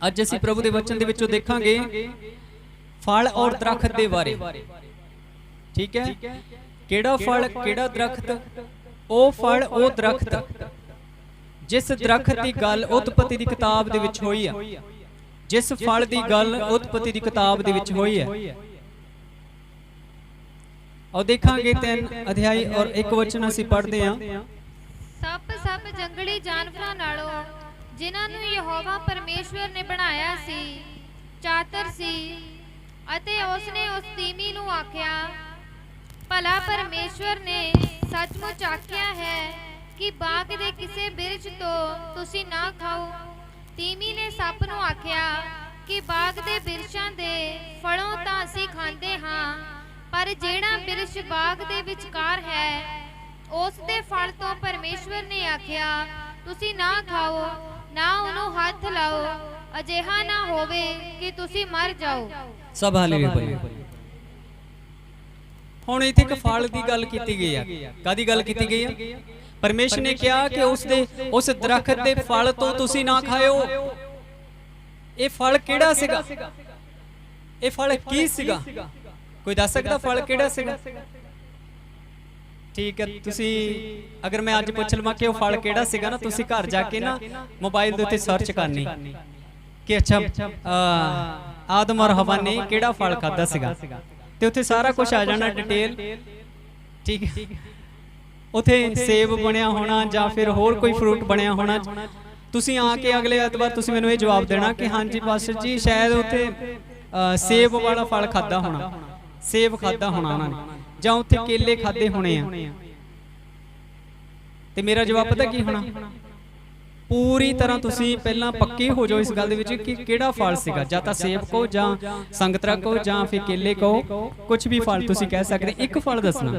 ਅੱਜ ਅਸੀਂ प्रभु के वचन के देखांगे फल और दरखत के बारे। ठीक है, केड़ा फल केड़ा दरखत? ओ फल ओ दरखत जिस दरखत की गल उत्पत्ति की किताब दे विच होई है, जिस फल की गल उत्पत्ति की किताब दे विच होई है। और देखांगे 3 अध्याय और 1 वचन असीं पढ़दे हां। सब जंगली जानवरां नालों जिन्हां नूं यहोवा परमेश्वर ने बनाया सी चातर सी, अते उसने उस तीमी नूं आख्या, भला परमेश्वर ने सचमुच आख्या है कि बाग दे किसे बिरछ तो तुसी ना खाओ। तीमी ने सप नूं आख्या कि बाग दे बिरछां दे फलों तां असीं खांदे हां, पर जेड़ा बिरछ बाग दे विचकार है उस दे फल तो परमेश्वर ने आख्या तुसी ना खाओ, ना उन्हों हाथ लाओ, अजिहा ना होवे कि तुसी मर जाओ। सब हालेलुया। हुण इत्थे एक फल दी गल कीती गई है। कादी गल कीती गई है? परमेश्वर ने कहा कि उस दरखत दे फल तो तुसी ना खाओ। ये फल केड़ा सीगा? ये फल की सीगा? कोई दस सकदा फल केड़ा सीगा? ठीक है, तुसी अगर मैं अज पुछ लवां कि वो फल केड़ा सीगा ना, तुसी घर जाके ना मोबाइल दे उत्ते सर्च करनी कि अच्छा आदम और हवा ने केड़ा फल खादा सीगा, ते उत्थे सारा कुछ आ जाना डिटेल। ठीक है, उत्थे सेब बनया होना जां फिर होर कोई फ्रूट बनया होना। तुसी आके अगले एतवार तुसी मैनूं ये जवाब देना कि हाँ जी पास्टर जी शायद उत्थे सेब वाला फल खादा होना, सेब खादा होना उन्होंने, जां उत्थे केले खादे होने आ। ते मेरा जवाब पता की होना? पूरी तरह तुसी पहला पक्के हो जाओ इस गल दे विच कि केड़ा फल सीगा, जां तां सेब को जां संगतरा को जां फिर केले को, कुछ भी फल तुसी कह सकदे, एक फल दसना।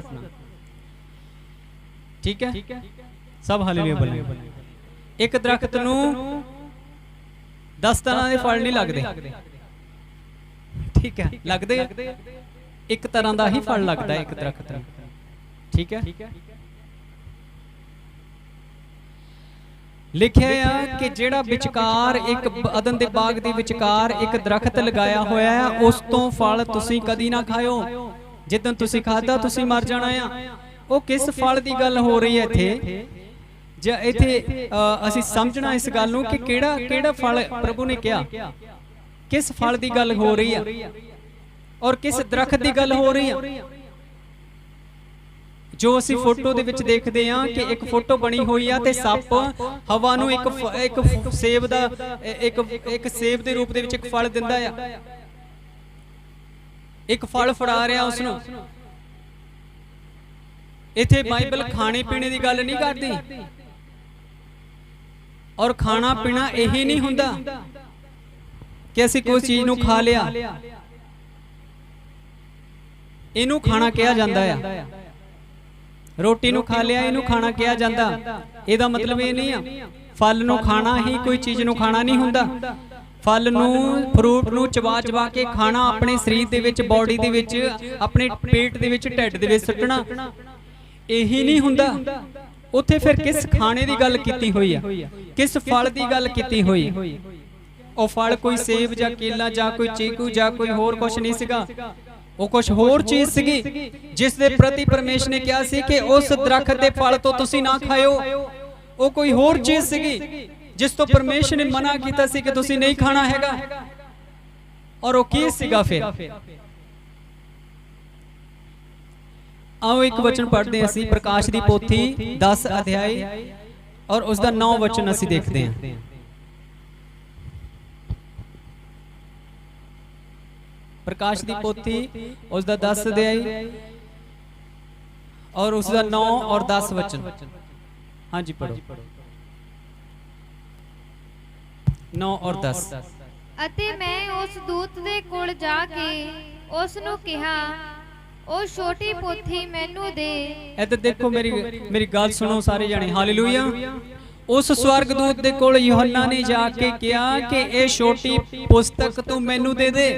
ठीक है, सब हालेलुया बोलो। एक दरखत नूं 10 तरह के फल नहीं लगदे। ठीक है, लगदे एक तरह का ही फल लगता है एक दरखत में। ठीक है, लिखिया है कि जेड़ा विचकार एक अदन दे बाग दे विचकार एक दरखत लगाया होया है, उस तो फल तुसी कदी ना खाओ, जिदन तुसी खाता तुसी मर जाना है। वो किस फल की गल हो रही है इत्थे? जे इत्थे असीं समझना इस गल नूं कि केड़ा केड़ा फल प्रभु ने कहा, किस फल की गल हो रही है और किस दरखत की गल हो रही है। जो असी फोटो दे विच देखदे हां कि एक फोटो बनी हुई है ते सप हवा नूं एक सेब दा एक सेब दे रूप दे विच एक फल दिंदा है, एक फल फड़ा रहा उसनूं। इत्थे बाइबल खाने पीने की गल नहीं करदी, और खाना पीना यही नहीं हुंदा कि असी कोई चीज नूं खा लिया, इनू खाना कहा जाता है। रोटी नू खा लिया इनू खाना कहा जाता, इहदा मतलब ये नहीं है फल नू खाना ही कोई चीज नू खाना नहीं हुंदा। फल नू फ्रूट नू चबा चबा के खाना, अपने शरीर दे विच बॉडी दे विच अपने पेट दे विच ढिड दे विच सुट्टना, यही नहीं हुंदा। उत्थे फिर किस खाने की गल कीती हुई है, किस फल की गल कीती हुई? वो फल कोई सेब जां केला जां कोई चीकू जां कोई होर कुछ नहीं सीगा, वो कुछ होर चीज सीगी जिस दे प्रति परमेश्वर ने कहा सी कि उस दरखत दे फल तो तुसी ना खाओ। वो कोई होर चीज सीगी जिस तो परमेश्वर ने मना कीता सी कि तुसी नहीं खाना हैगा। और वो की सीगा? फिर आओ एक वचन पढ़ते हैं असी, प्रकाश दी पोथी 10 अध्याय और उसका 9 वचन असी देखते हैं। प्रकाश दी पोथी उसका 10 अध्याय और उसका 9 और 10 वचन। हाँ जी पढ़ो, 9 और 10। अते मैं उस दूत दे कोल जाके उस नूं कहा, ओ छोटी पोथी मैनू दे। इधर देखो, मेरी गल सुनो सारे जने, हालेलुया। उस स्वर्गदूत दे कोल यूहन्ना ने जाके कहा कि ए छोटी पुस्तक तू मैनू दे दे।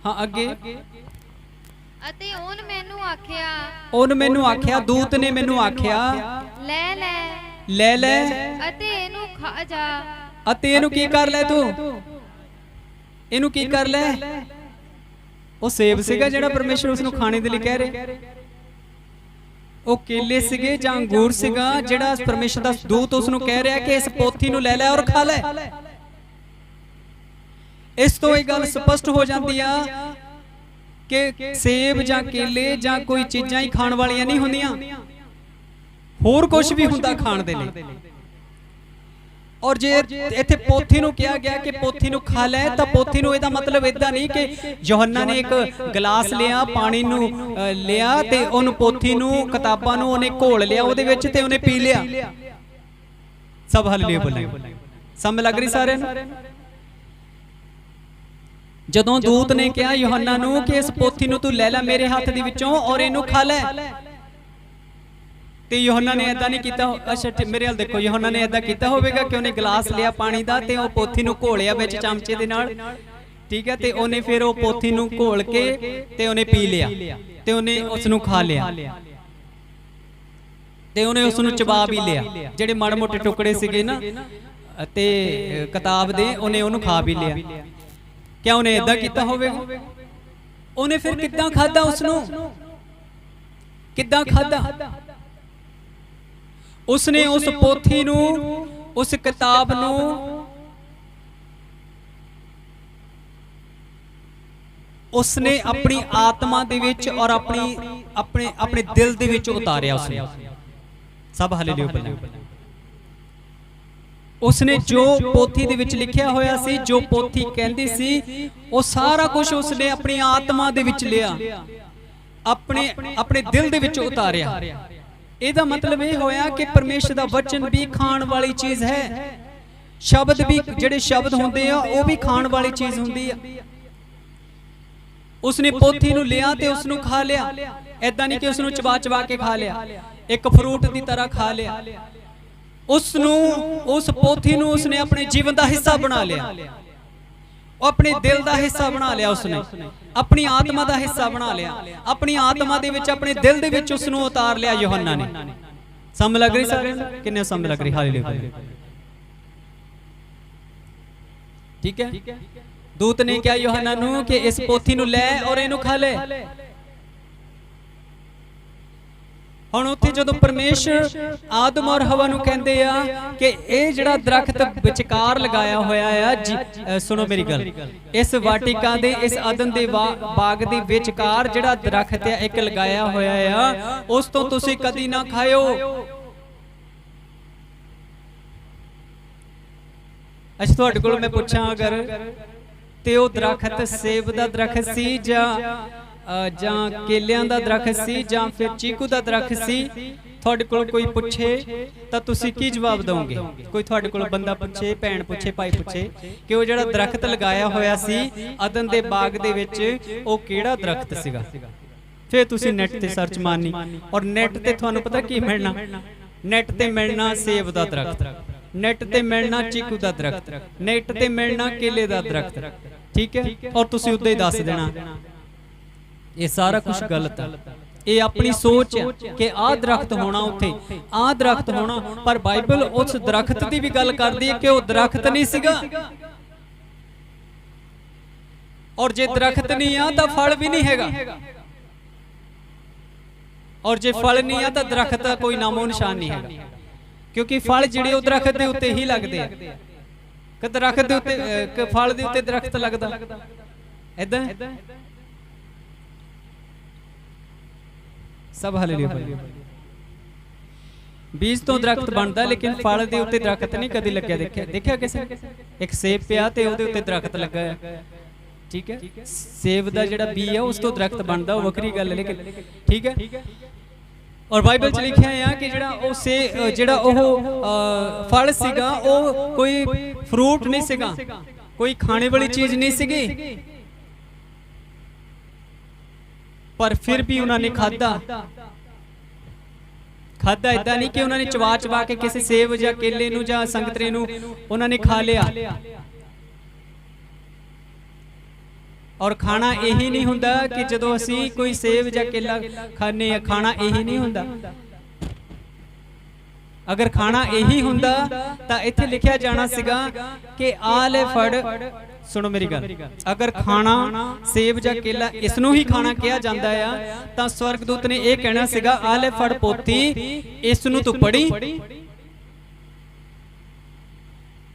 हाँ अगे, अते ओन मैनू आख्या, ओन मैनू आख्या, दूत ने मैनू आख्या, ले ले ले ले अते एनू खा जा, ਅਤੇ ਇਹਨੂੰ ਕੀ ਕਰ ਲੈ ਤੂੰ, ਇਹਨੂੰ ਕੀ ਕਰ ਲੈ। ਉਹ ਸੇਬ ਸੀਗਾ ਜਿਹੜਾ ਪਰਮੇਸ਼ਰ ਉਸ ਨੂੰ ਖਾਣੇ ਦੇ ਲਈ ਕਹਿ ਰਿਹਾ, ਉਹ ਕੇਲੇ ਸੀਗੇ ਜਾਂ ਅੰਗੂਰ ਸੀਗਾ ਜਿਹੜਾ ਪਰਮੇਸ਼ਰ ਦਾ ਦੂਤ ਉਸ ਨੂੰ ਕਹਿ ਰਿਹਾ ਕਿ ਇਸ ਪੋਥੀ ਨੂੰ ਲੈ ਲੈ ਔਰ ਖਾ ਲੈ। ਇਸ ਤੋਂ ਇਹ ਗੱਲ ਸਪਸ਼ਟ ਹੋ ਜਾਂਦੀ ਆ ਕਿ ਸੇਬ ਜਾਂ ਕੇਲੇ ਜਾਂ ਕੋਈ ਚੀਜ਼ਾਂ ਹੀ ਖਾਣ ਵਾਲੀਆਂ ਨਹੀਂ ਹੁੰਦੀਆਂ, ਹੋਰ ਕੁਝ ਵੀ ਹੁੰਦਾ ਖਾਣ ਦੇ ਲਈ। ਔਰ ਜੇ ਇੱਥੇ ਪੋਥੀ ਨੂੰ ਕਿਹਾ ਗਿਆ ਕਿ ਪੋਥੀ ਨੂੰ ਖਾ ਲੈ, ਤਾਂ ਪੋਥੀ ਨੂੰ ਇਹਦਾ ਮਤਲਬ ਇਦਾਂ ਨਹੀਂ ਕਿ ਯੋਹੰਨਾ ਨੇ ਇੱਕ ਗਲਾਸ ਲਿਆ, ਪਾਣੀ ਨੂੰ ਲਿਆ ਤੇ ਉਹਨੂੰ ਪੋਥੀ ਨੂੰ, ਕਿਤਾਬਾਂ ਨੂੰ ਉਹਨੇ ਘੋਲ ਲਿਆ ਉਹਦੇ ਵਿੱਚ ਤੇ ਉਹਨੇ ਪੀ ਲਿਆ। ਸਭ ਹਾਲੇਲੂਇਆ ਬੋਲਾਂਗੇ। ਸਮਝ ਲੱਗ ਰਹੀ ਸਾਰਿਆਂ ਨੂੰ? ਜਦੋਂ ਦੂਤ ਨੇ ਕਿਹਾ ਯੋਹੰਨਾ ਨੂੰ ਕਿ ਇਸ ਪੋਥੀ ਨੂੰ ਤੂੰ ਲੈ ਲੈ ਮੇਰੇ ਹੱਥ ਦੇ ਵਿੱਚੋਂ ਔਰ ਇਹਨੂੰ ਖਾ ਲੈ, ਤੇ ਯੋਹੰਨਾ ਨੇ ਏਦਾਂ ਨਹੀਂ ਕੀਤਾ। ਅੱਛਾ ਮੇਰੇ ਹਾਲ ਦੇਖੋ, ਯੋਹੰਨਾ ਨੇ ਏਦਾਂ ਕੀਤਾ ਹੋਵੇਗਾ ਕਿ ਉਹਨੇ ਗਲਾਸ ਲਿਆ ਪਾਣੀ ਦਾ ਤੇ ਉਹ ਪੋਥੀ ਨੂੰ ਘੋਲਿਆ ਵਿੱਚ ਚਮਚੇ ਦੇ ਨਾਲ, ਠੀਕ ਹੈ, ਤੇ ਉਹਨੇ ਫਿਰ ਉਹ ਪੋਥੀ ਨੂੰ ਘੋਲ ਕੇ ਤੇ ਉਹਨੇ ਪੀ ਲਿਆ ਤੇ ਉਹਨੇ ਉਸ ਨੂੰ ਖਾ ਲਿਆ ਤੇ ਉਹਨੇ ਉਸ ਨੂੰ ਚਬਾ ਵੀ ਲਿਆ। ਜਿਹੜੇ ਮਾੜੇ ਮੋਟੇ ਟੁਕੜੇ ਸੀਗੇ ਨਾ ਤੇ ਕਿਤਾਬ ਦੇ, ਉਹਨੇ ਉਹਨੂੰ ਖਾ ਵੀ ਲਿਆ। ਕਿਆ ਉਹਨੇ ਏਦਾਂ ਕੀਤਾ ਹੋਵੇਗਾ? ਉਹਨੇ ਫਿਰ ਕਿੱਦਾਂ ਖਾਦਾ? ਉਸ ਨੂੰ ਕਿੱਦਾਂ ਖਾਦਾ? ਉਸਨੇ ਉਸ ਪੋਥੀ ਨੂੰ, ਉਸ ਕਿਤਾਬ ਨੂੰ ਉਸਨੇ ਆਪਣੀ ਆਤਮਾ ਦੇ ਵਿੱਚ ਔਰ ਆਪਣੇ ਦਿਲ ਦੇ ਵਿੱਚ ਉਤਾਰਿਆ। ਉਸਨੇ ਸਭ ਹਾਲੇਲੂਇਆ ਬੋਲੋ। ਉਸਨੇ ਜੋ ਪੋਥੀ ਦੇ ਵਿੱਚ ਲਿਖਿਆ ਹੋਇਆ ਸੀ, ਜੋ ਪੋਥੀ ਕਹਿੰਦੀ ਸੀ, ਉਹ ਸਾਰਾ ਕੁਝ ਉਸਨੇ ਆਪਣੀ ਆਤਮਾ ਦੇ ਵਿੱਚ ਲਿਆ, ਆਪਣੇ ਦਿਲ ਦੇ ਵਿੱਚ ਉਤਾਰਿਆ। ਇਹਦਾ ਮਤਲਬ ਇਹ ਹੋਇਆ ਕਿ ਪਰਮੇਸ਼ਰ ਦਾ ਵਚਨ ਵੀ ਖਾਣ ਵਾਲੀ ਚੀਜ਼ ਹੈ। ਸ਼ਬਦ ਵੀ, ਜਿਹੜੇ ਸ਼ਬਦ ਹੁੰਦੇ ਆ ਉਹ ਵੀ ਖਾਣ ਵਾਲੀ ਚੀਜ਼ ਹੁੰਦੀ ਆ। ਉਸਨੇ ਪੋਥੀ ਨੂੰ ਲਿਆ ਤੇ ਉਸ ਨੂੰ ਖਾ ਲਿਆ। ਏਦਾਂ ਨਹੀਂ ਕਿ ਉਸ ਨੂੰ ਚਬਾ ਚਬਾ ਕੇ ਖਾ ਲਿਆ, ਇੱਕ ਫਰੂਟ ਦੀ ਤਰ੍ਹਾਂ ਖਾ ਲਿਆ। ਉਸ ਨੂੰ, ਉਸ ਪੋਥੀ ਨੂੰ ਉਸਨੇ ਆਪਣੇ ਜੀਵਨ ਦਾ ਹਿੱਸਾ ਬਣਾ ਲਿਆ, ਉਹ ਆਪਣੇ ਦਿਲ ਦਾ ਹਿੱਸਾ ਬਣਾ ਲਿਆ, ਉਸਨੇ ਆਪਣੀ ਆਤਮਾ ਦਾ ਹਿੱਸਾ ਬਣਾ ਲਿਆ। ਆਪਣੀ ਆਤਮਾ ਦੇ ਵਿੱਚ, ਆਪਣੇ ਦਿਲ ਦੇ ਵਿੱਚ ਉਸ ਨੂੰ ਉਤਾਰ ਲਿਆ ਯੋਹੰਨਾ ਨੇ। ਸਮਝ ਲੱਗ ਰਹੀ ਸਾਰਿਆਂ ਨੂੰ? ਕਿੰਨੇ ਸਮਝ ਲੱਗ ਰਹੀ? ਹਾਲੇਲੂਇਆ। ਠੀਕ ਹੈ। ਦੂਤ ਨੇ ਕਿਹਾ ਯੋਹੰਨਾ ਨੂੰ ਕਿ ਇਸ ਪੋਥੀ ਨੂੰ ਲੈ ਔਰ ਇਹਨੂੰ ਖਾ ਲੈ। ਹੁਣ ਉੱਥੇ ਜਦੋਂ ਪਰਮੇਸ਼ਰ ਆਦਮ ਔਰ ਹਵਾ ਨੂੰ ਕਹਿੰਦੇ ਆ ਕਿ ਇਹ ਜਿਹੜਾ ਦਰਖਤ ਵਿਚਕਾਰ ਲਗਾਇਆ ਹੋਇਆ ਆ, ਸੁਣੋ ਮੇਰੀ ਗੱਲ, ਇਸ ਵਾਟਿਕਾ ਦੇ, ਇਸ ਅਦਨ ਦੇ ਬਾਗ ਦੇ ਵਿਚਕਾਰ ਜਿਹੜਾ ਦਰਖਤ ਆ ਇੱਕ ਲਗਾਇਆ ਹੋਇਆ ਆ, ਉਸ ਤੋਂ ਤੁਸੀਂ ਕਦੀ ਨਾ ਖਾਇਓ। ਅੱਛਾ ਤੁਹਾਡੇ ਕੋਲ ਮੈਂ ਪੁੱਛਾਂ ਅਗਰ, ਤੇ ਉਹ ਦਰਖਤ ਸੇਬ ਦਾ ਦਰਖਤ ਸੀ ਜਾਂ ਕੇਲਿਆਂ ਦਾ ਦਰਖਤ ਸੀ ਜਾਂ ਫਿਰ ਚੀਕੂ ਦਾ ਦਰਖਤ ਸੀ, ਤੁਹਾਡੇ ਕੋਲ ਕੋਈ ਪੁੱਛੇ ਤਾਂ ਤੁਸੀਂ ਕੀ ਜਵਾਬ ਦਿਓਗੇ? ਕੋਈ ਤੁਹਾਡੇ ਕੋਲ ਬੰਦਾ ਪੁੱਛੇ, ਭੈਣ ਪੁੱਛੇ, ਭਾਈ ਪੁੱਛੇ ਕਿ ਉਹ ਜਿਹੜਾ ਦਰਖਤ ਲਗਾਇਆ ਹੋਇਆ ਸੀ ਅਦਨ ਦੇ ਬਾਗ ਦੇ ਵਿੱਚ, ਉਹ ਕਿਹੜਾ ਦਰਖਤ ਸੀਗਾ? ਫਿਰ ਤੁਸੀਂ ਨੈਟ ਤੇ ਸਰਚ ਮਾਰਨੀ, ਔਰ ਨੈਟ ਤੇ ਤੁਹਾਨੂੰ ਪਤਾ ਕੀ ਮਿਲਣਾ? ਨੈਟ ਤੇ ਮਿਲਣਾ ਸੇਬ ਦਾ ਦਰਖਤ, ਨੈਟ ਤੇ ਮਿਲਣਾ ਚੀਕੂ ਦਾ ਦਰਖਤ, ਨੈਟ ਤੇ ਮਿਲਣਾ ਕੇਲੇ ਦਾ ਦਰਖਤ, ਠੀਕ ਹੈ। ਔਰ ਤੁਸੀਂ ਉਦਾਂ ਹੀ ਦੱਸ ਦੇਣਾ ਇਹ ਸਾਰਾ ਕੁਝ ਗਲਤ ਹੈ। ਇਹ ਆਪਣੀ ਸੋਚ ਹੈ ਕਿ ਆਹ ਦਰਖਤ ਹੋਣਾ, ਉੱਥੇ ਆਹ ਦਰਖਤ ਹੋਣਾ, ਪਰ ਬਾਈਬਲ ਉਸ ਦਰਖਤ ਦੀ ਵੀ ਗੱਲ ਕਰਦੀ ਹੈ ਕਿ ਉਹ ਦਰਖਤ ਨਹੀਂ ਸੀਗਾ। ਔਰ ਜੇ ਦਰਖਤ ਨਹੀਂ ਆ ਤਾਂ ਫਲ ਵੀ ਨਹੀਂ ਹੈਗਾ, ਔਰ ਜੇ ਫਲ ਨਹੀਂ ਆ ਤਾਂ ਦਰਖਤ ਦਾ ਕੋਈ ਨਾਮੋ ਨਿਸ਼ਾਨ ਨਹੀਂ ਹੈਗਾ, ਕਿਉਂਕਿ ਫਲ ਜਿਹੜੇ ਉਹ ਦਰਖਤ ਦੇ ਉੱਤੇ ਹੀ ਲੱਗਦੇ ਆ। ਕਿ ਦਰਖਤ ਦੇ ਉੱਤੇ, ਫਲ ਦੇ ਉੱਤੇ ਦਰਖਤ ਲੱਗਦਾ ਏਦਾਂ? ਸਭ ਹਾਲੇਲੂਇਆ। ਬੀਜ ਤੋਂ ਦਰਖਤ ਬਣਦਾ, ਲੇਕਿਨ ਫਲ ਦੇ ਉੱਤੇ ਦਰਖਤ ਨਹੀਂ ਕਦੇ ਲੱਗਿਆ। ਦੇਖਿਆ ਕਿਸੇ? ਇੱਕ ਸੇਬ ਪਿਆ ਤੇ ਉਹਦੇ ਉੱਤੇ ਦਰਖਤ ਲੱਗਾ ਹੈ, ਠੀਕ ਹੈ। ਸੇਬ ਦਾ ਜਿਹੜਾ ਬੀ ਹੈ ਉਸ ਤੋਂ ਦਰਖਤ ਬਣਦਾ, ਉਹ ਵੱਖਰੀ ਗੱਲ ਹੈ, ਲੇਕਿਨ ਠੀਕ ਹੈ। ਔਰ ਬਾਈਬਲ 'ਚ ਲਿਖਿਆ ਹੈ ਕਿ ਜਿਹੜਾ ਉਹ ਫਲ ਸੀਗਾ ਉਹ ਕੋਈ ਫਰੂਟ ਨਹੀਂ ਸੀਗਾ, ਕੋਈ ਖਾਣੇ ਵਾਲੀ ਚੀਜ਼ ਨਹੀਂ ਸੀਗੀ, ਪਰ ਫਿਰ ਵੀ ਉਹਨਾਂ ਨੇ ਖਾਦਾ। ਏਦਾਂ ਨਹੀਂ ਕਿ ਉਹਨਾਂ ਨੇ ਚਬਾ ਚਬਾ ਕੇ ਕਿਸੇ ਸੇਬ ਜਾਂ ਕੇਲੇ ਨੂੰ ਜਾਂ ਸੰਗਤਰੇ ਨੂੰ ਉਹਨਾਂ ਨੇ ਖਾ ਲਿਆ। ਔਰ ਖਾਣਾ ਇਹੀ ਨਹੀਂ ਹੁੰਦਾ ਕਿ ਜਦੋਂ ਅਸੀਂ ਕੋਈ ਸੇਬ ਜਾਂ ਕੇਲਾ ਖਾਣੇ ਆ, ਖਾਣਾ ਇਹੀ ਨਹੀਂ ਹੁੰਦਾ। अगर खाना यही हुंदा तां इत्थे लिखिया जाना सीगा कि आ ले फड़। सुनो मेरी गल, अगर खाना सेब जां केला इसनूं ही खाना कहा जांदा आ तां स्वर्गदूत ने यह कहना सीगा आ ले फड़ पोथी, इसनूं तू पढ़ी,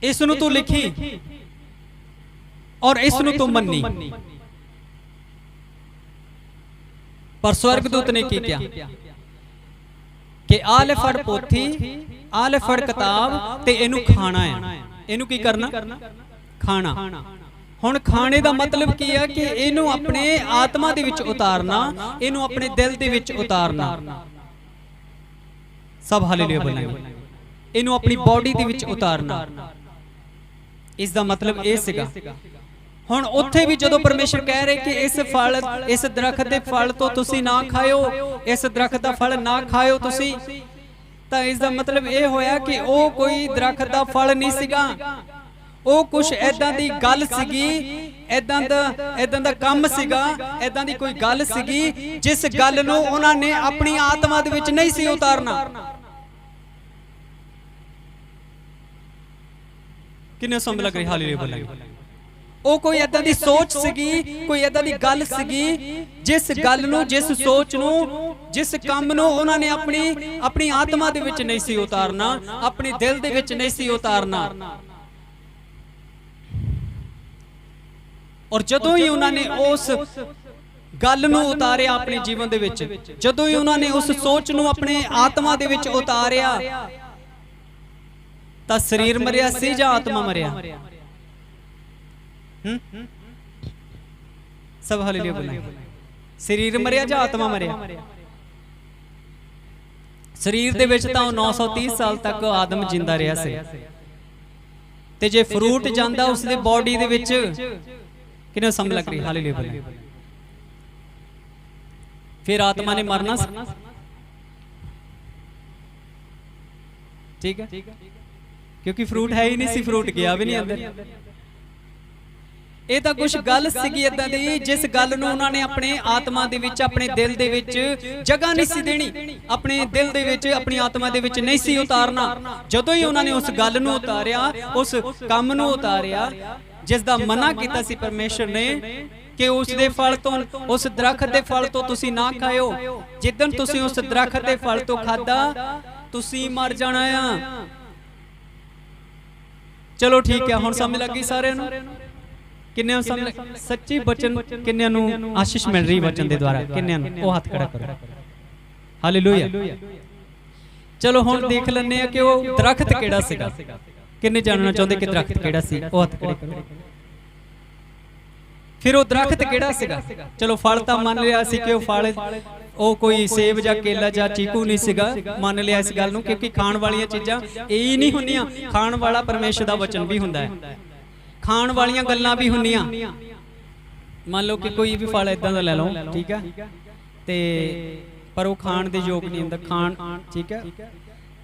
इसनूं तू लिखी और इसनूं तू मन्नी। पर स्वर्गदूत ने की किया कि आ ले फड़ पोथी, आ ले फड़ किताब ते इनू खाना है। इनू की करना? खाना। हुण खाने दा मतलब की है कि इनू अपने आत्मा दे विच उतारना, इनू अपने दिल दे विच उतारना। सब हालेलुया बोलेंगे। इनू अपनी बॉडी दे विच उतारना। इस दा मतलब ये सीगा। हुण उत्थे भी जदों परमेश्वर कह रहे कि इस फल, इस दरखत दे फल तो तुसी ना खाओ, इस दरखत दा फल ना खाओ तुसी, तां इस दा मतलब ये होया कि ओ कोई दरखत दा फल नहीं सीगा, ओ कुछ ऐदां दी गल सीगी, ऐदां दा काम सीगा, ऐदां दी कोई गल सीगी जिस गल नूं उन्हां ने अपनी आत्मा दे विच नहीं सी उतारना। किन्ने समझ लग रही? हालेलुया बोलेंगे। ओ कोई ऐदां दी सोच सीगी, कोई ऐदां दी गल सीगी जिस गल नूं, जिस सोच नूं, जिस काम नूं उन्हां ने अपनी आत्मा दे विच नहीं सी उतारना, अपने दिल दे विच नहीं सी उतारना। और जदों ही उन्हां ने उस गल नूं उतारिया अपने जीवन दे विच, जदों ही उन्हां ने उस सोच नूं अपने आत्मा दे विच उतारिया, तां शरीर मरिया सी जां आत्मा मरिया? सब हालेलुया बोलेंगे। शरीर मरिया जां आत्मा मरिया? शरीर दे विच तां 930 साल तक आदम जिंदा रहा सी, ते जे फ्रूट जांदा उसदी बॉडी दे विच, किन्ने समझ लग रही? हालेलुया बोलेंगे। फिर आत्मा ने मरना सी, ठीक है, क्योंकि फ्रूट है ही नहीं सी, फ्रूट गया भी नहीं अंदर। ਇਹ ਤਾਂ ਕੁਝ ਗੱਲ ਸੀਗੀ ਇਦਾਂ ਦੀ ਜਿਸ ਗੱਲ ਨੂੰ ਉਹਨਾਂ ਨੇ ਆਪਣੇ ਆਤਮਾ ਦੇ ਵਿੱਚ, ਆਪਣੇ ਦਿਲ ਦੇ ਵਿੱਚ ਜਗ੍ਹਾ ਨਹੀਂ ਸੀ ਦੇਣੀ, ਆਪਣੇ ਦਿਲ ਦੇ ਵਿੱਚ, ਆਪਣੀ ਆਤਮਾ ਦੇ ਵਿੱਚ ਨਹੀਂ ਸੀ ਉਤਾਰਨਾ। ਜਦੋਂ ਹੀ ਉਹਨਾਂ ਨੇ ਉਸ ਗੱਲ ਨੂੰ ਉਤਾਰਿਆ, ਉਸ ਕੰਮ ਨੂੰ ਉਤਾਰਿਆ ਜਿਸ ਦਾ ਮਨਾ ਕੀਤਾ ਸੀ ਪਰਮੇਸ਼ਰ ਨੇ ਕਿ ਉਸ ਦੇ ਫਲ ਤੋਂ, ਉਸ ਦਰਖਤ ਦੇ ਫਲ ਤੋਂ ਤੁਸੀਂ ਨਾ ਖਾਇਓ, ਜਿੱਦਣ ਤੁਸੀਂ ਉਸ ਦਰਖਤ ਦੇ ਫਲ ਤੋਂ ਖਾਦਾ ਤੁਸੀਂ ਮਰ ਜਾਣਾ ਆ। ਚਲੋ ਠੀਕ ਹੈ, ਹੁਣ ਸਮਝ ਲੱਗੀ ਸਾਰਿਆਂ ਨੂੰ? किन्ने सच्ची वचन, किन्ने आशीष मिल रही वचन के द्वारा? किन्ने ओ हाथ खड़ा करो। हालेलुया। चलो हुण देख लैंदे आ कि वो दरखत किहड़ा सीगा। किन्ने जानना चाहुंदे कि दरखत किहड़ा सी? ओ हाथ खड़े करो। फिर वो दरखत किहड़ा सीगा? चलो फल तां मान लिया सी कि वो फल ओ कोई सेब जां केला जां चीकू नहीं सीगा, मान लिया इस गल नूं, क्योंकि खाण वालियां चीज़ां यही नहीं हुंदियां। खाण वाला परमेश्वर दा वचन भी हुंदा है, खाण वालियां गल्लां भी हुंदियां। मान लो कि कोई भी फल इदां दा लै लो, ठीक है, ते पर वो खाण दे योग नहीं हुंदा, खाण, ठीक है,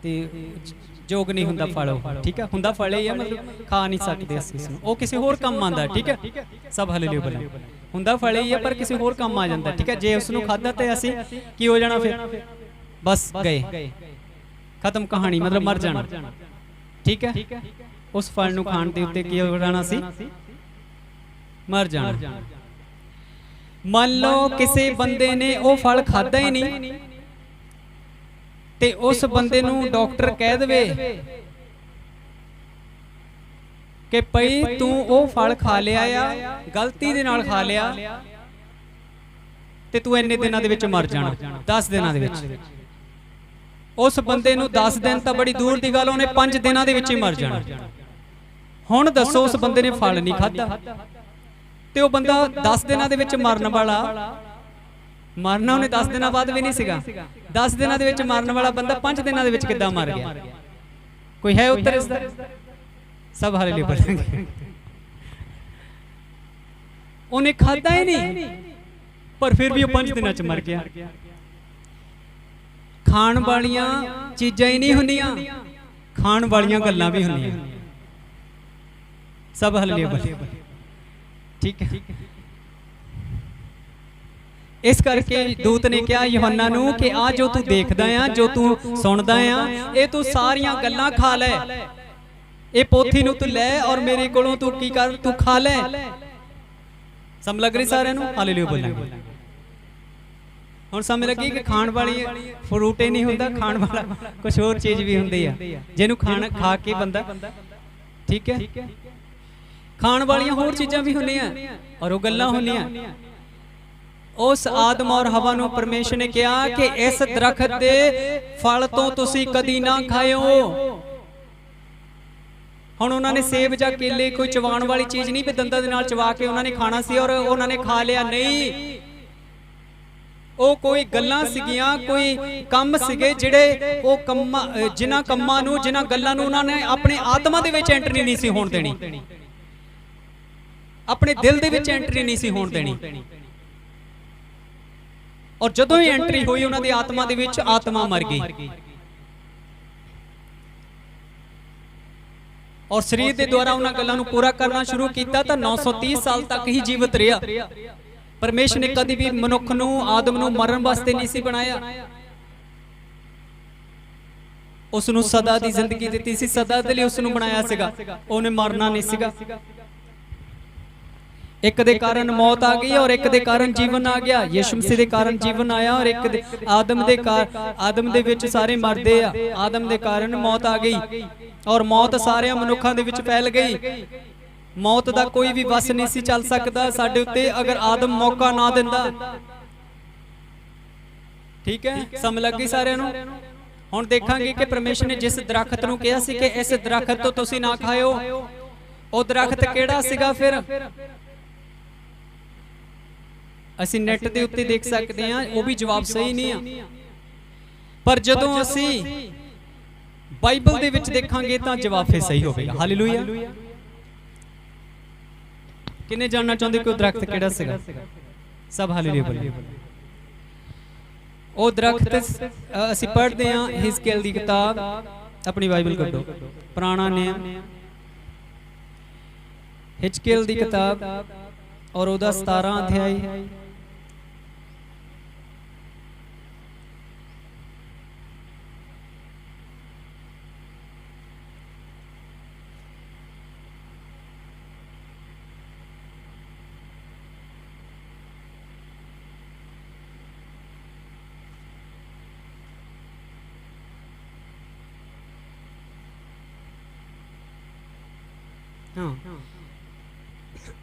ते योग नहीं हुंदा फल, ठीक है, हुंदा फल ही है, मतलब खा नहीं सकते असीं इसनूं, वो किसी होर काम आंदा, ठीक है। सब हालेलुया बोलो। हुंदा फल ही है पर किसी होर काम आ जांदा, ठीक है। जे उसनूं खाधा ते असीं की हो जाना? फिर बस गए, खत्म कहानी, मतलब मर जाना, ठीक है। उस फल नूं खाण दे उत्ते की हो जाना सी? मर जाना। मान लो किसी बंदे ने वो फल खादा ही नहीं ते उस बंदे नूं डॉक्टर कह देवे कि भई तू वो फल खा लिया आ, गलती दे नाल खा लिया ते तू इन्ने दिनां दे विच मर जाना, 10 दिनां दे विच। उस बंदे नूं 10 दिन तां बड़ी दूर दी गल, उहने 5 दिनां दे विच ही मर जाना। हुण दसो उस बंदे ने फल नहीं खादा ते वो बंदा 10 दिनां दे विच मरन वाला, मरना उन्हें 10 दिनां बाद भी नहीं सीगा, 10 दिनां दे विच मरन वाला बंदा 5 दिनां दे विच किद्दां मर गया? कोई है उत्तर इसदा? सब हालेलुया बोलेंगे। उन्हें खादा ही नहीं पर फिर भी वो 5 दिनां च मर गया। खाण वालियां चीज़ां ही नहीं हुंदियां, खाण वालियां गल्लां भी हुंदियां। सब हालेलुया बोले, ठीक है। इस करके दूत ने कहा यूहन्ना नूं कि आ जो तू देखदा आ, जो तू सुनदा आ, ये तू सारियां गल्लां खा लै, ये पोथी नूं तू लै और मेरे कोलों तू की कर, तू खा लै। समझ लग रही सारिਆਂ ਨੂੰ? हालेलुया बोलांगे। ਹੁਣ ਸਮਝ ਲੱਗੀ कि ਖਾਣ ਵਾਲੀ ਫਰੂਟ ਹੀ ਨਹੀਂ ਹੁੰਦਾ, ਖਾਣ ਵਾਲਾ ਕੁਝ ਹੋਰ ਚੀਜ਼ ਵੀ ਹੁੰਦੀ ਆ ਜਿਹਨੂੰ ਖਾਣ ਖਾ ਕੇ ਬੰਦਾ, ਠੀਕ ਹੈ, ਖਾਣ ਵਾਲੀਆਂ ਹੋਰ ਚੀਜ਼ਾਂ ਵੀ ਹੁੰਦੀਆਂ ਔਰ ਉਹ ਗੱਲਾਂ ਹੁੰਦੀਆਂ। ਉਸ ਆਦਮ ਔਰ ਹਵਾ ਨੂੰ ਪਰਮੇਸ਼ਰ ਨੇ ਕਿਹਾ ਕਿ ਇਸ ਦਰਖਤ ਦੇ ਫਲ ਤੋਂ ਤੁਸੀਂ ਕਦੀ ਨਾ ਖਾਇਓ। ਹੁਣ ਉਹਨਾਂ ਨੇ ਸੇਬ ਜਾਂ ਕੇਲੇ ਕੋਈ ਚਵਾਉਣ ਵਾਲੀ ਚੀਜ਼ ਨਹੀਂ ਵੀ ਦੰਦਾਂ ਦੇ ਨਾਲ ਚਵਾ ਕੇ ਉਹਨਾਂ ਨੇ ਖਾਣਾ ਸੀ ਔਰ ਉਹਨਾਂ ਨੇ ਖਾ ਲਿਆ, ਨਹੀਂ। ਉਹ ਕੋਈ ਗੱਲਾਂ ਸੀਗੀਆਂ, ਕੋਈ ਕੰਮ ਸੀਗੇ ਜਿਹੜੇ ਉਹ ਕੰਮਾਂ, ਜਿਨ੍ਹਾਂ ਕੰਮਾਂ ਨੂੰ, ਜਿਨ੍ਹਾਂ ਗੱਲਾਂ ਨੂੰ ਉਹਨਾਂ ਨੇ ਆਪਣੇ ਆਤਮਾ ਦੇ ਵਿੱਚ ਐਂਟਰੀ ਨਹੀਂ ਸੀ ਹੋਣ ਦੇਣੀ, ਆਪਣੇ ਦਿਲ ਦੇ ਵਿੱਚ ਐਂਟਰੀ ਨਹੀਂ ਸੀ ਹੋਣ ਦੇਣੀ। ਔਰ ਜਦੋਂ ਹੀ ਐਂਟਰੀ ਹੋਈ ਉਹਨਾਂ ਦੀ ਆਤਮਾ ਦੇ ਵਿੱਚ, ਆਤਮਾ ਮਰ ਗਈ ਔਰ ਸਰੀਰ ਦੇ ਦੁਆਰਾ ਉਹਨਾਂ ਗੱਲਾਂ ਨੂੰ ਪੂਰਾ ਕਰਨਾ ਸ਼ੁਰੂ ਕੀਤਾ ਤਾਂ 930 ਸਾਲ ਤੱਕ ਹੀ ਜੀਵਤ ਰਿਹਾ। ਪਰਮੇਸ਼ਰ ਨੇ ਕਦੀ ਵੀ ਮਨੁੱਖ ਨੂੰ, ਆਦਮ ਨੂੰ ਮਰਨ ਵਾਸਤੇ ਨਹੀਂ ਸੀ ਬਣਾਇਆ, ਉਸ ਨੂੰ ਸਦਾ ਦੀ ਜ਼ਿੰਦਗੀ ਦਿੱਤੀ ਸੀ, ਸਦਾ ਦੇ ਲਈ ਉਸ ਨੂੰ ਬਣਾਇਆ ਸੀਗਾ, ਉਹਨੇ ਮਰਨਾ ਨਹੀਂ ਸੀਗਾ। ਇੱਕ ਦੇ ਕਾਰਨ ਮੌਤ ਆ ਗਈ ਔਰ ਇੱਕ ਦੇ ਕਾਰਨ ਜੀਵਨ ਆ ਗਿਆ। ਯਿਸੂ ਮਸੀਹ ਦੇ ਕਾਰਨ ਜੀਵਨ ਆਇਆ ਔਰ ਇੱਕ ਦੇ ਆਦਮ ਦੇ ਵਿੱਚ ਸਾਰੇ ਮਰਦੇ ਆ, ਆਦਮ ਦੇ ਕਾਰਨ ਮੌਤ ਆ ਗਈ ਔਰ ਮੌਤ ਸਾਰਿਆਂ ਮਨੁੱਖਾਂ ਦੇ ਵਿੱਚ ਫੈਲ ਗਈ। ਮੌਤ ਦਾ ਕੋਈ ਵੀ ਵਸ ਨਹੀਂ ਸੀ ਚੱਲ ਸਕਦਾ ਸਾਡੇ ਉੱਤੇ ਅਗਰ ਆਦਮ ਮੌਕਾ ਨਾ ਦਿੰਦਾ। ਠੀਕ ਹੈ, ਸਮਝ ਲੱਗ ਗਈ ਸਾਰਿਆਂ ਨੂੰ? ਹੁਣ ਦੇਖਾਂਗੇ ਕਿ ਪਰਮੇਸ਼ਰ ਨੇ ਜਿਸ ਦਰਖਤ ਨੂੰ ਕਿਹਾ ਸੀ ਕਿ ਇਸ ਦਰਖਤ ਤੋਂ ਤੁਸੀਂ ਨਾ ਖਾਇਓ, ਉਹ ਦਰਖਤ ਕਿਹੜਾ ਸੀਗਾ? ਫਿਰ ਅਸੀਂ ਨੈਟ ਦੇ ਉੱਤੇ ਦੇਖ ਸਕਦੇ ਹਾਂ, ਉਹ ਵੀ ਜਵਾਬ ਸਹੀ ਨਹੀਂ ਆ, ਪਰ ਜਦੋਂ ਅਸੀਂ ਬਾਈਬਲ ਦੇ ਵਿੱਚ ਦੇਖਾਂਗੇ ਤਾਂ ਜਵਾਬ ਫਿਰ ਸਹੀ ਹੋਵੇਗਾ। ਹਾਲੇਲੂਇਆ। ਕਿੰਨੇ ਜਾਣਨਾ ਚਾਹੁੰਦੇ ਕਿ ਉਹ ਦਰਖਤ ਕਿਹੜਾ ਸੀਗਾ? ਸਭ ਹਾਲੇਲੂਇਆ ਬੋਲੇ। ਉਹ ਦਰਖਤ ਅਸੀਂ ਪੜ੍ਹਦੇ ਹਾਂ ਹਿਜ਼ਕੀਏਲ ਦੀ ਕਿਤਾਬ, ਆਪਣੀ ਬਾਈਬਲ ਕੱਢੋ, ਪੁਰਾਣਾ ਨਿਯਮ, ਹਿਜ਼ਕੀਏਲ ਦੀ ਕਿਤਾਬ ਔਰ ਉਹਦਾ 17 ਅਧਿਆਇ।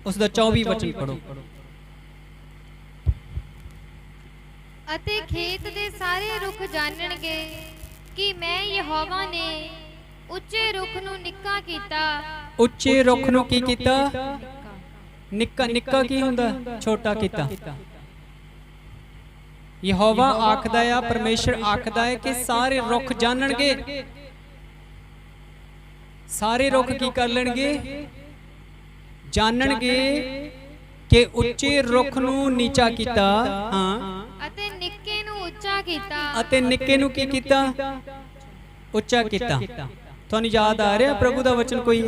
ਉਸ ਦਾ 24 ਵਚਨ ਪੜੋ। ਅਤੇ ਖੇਤ ਦੇ ਸਾਰੇ ਰੁੱਖ ਜਾਣਨਗੇ ਕਿ ਮੈਂ ਯਹੋਵਾ ਨੇ ਉੱਚੇ ਰੁੱਖ ਨੂੰ ਨਿੱਕਾ ਕੀਤਾ। ਉੱਚੇ ਰੁੱਖ ਨੂੰ ਕੀ ਕੀਤਾ? ਨਿੱਕਾ। ਨਿੱਕਾ ਕੀ ਹੁੰਦਾ? ਛੋਟਾ ਕੀਤਾ। ਯਹੋਵਾ ਆਖਦਾ ਆ, ਪਰਮੇਸ਼ਰ ਆਖਦਾ ਹੈ ਕਿ ਸਾਰੇ ਰੁੱਖ ਜਾਣਨਗੇ। ਸਾਰੇ ਰੁੱਖ ਕੀ ਕਰ ਲੈਣਗੇ? ਜਾਣਨਗੇ ਕਿ ਉੱਚੇ ਰੁੱਖ ਨੂੰ ਨੀਚਾ ਕੀਤਾ, ਹਾਂ, ਅਤੇ ਨਿੱਕੇ ਨੂੰ ਉੱਚਾ ਕੀਤਾ। ਅਤੇ ਨਿੱਕੇ ਨੂੰ ਕੀ ਕੀਤਾ? ਉੱਚਾ ਕੀਤਾ। ਤੁਹਾਨੂੰ ਯਾਦ ਆ ਰਿਹਾ ਪ੍ਰਭੂ ਦਾ ਵਚਨ ਕੋਈ?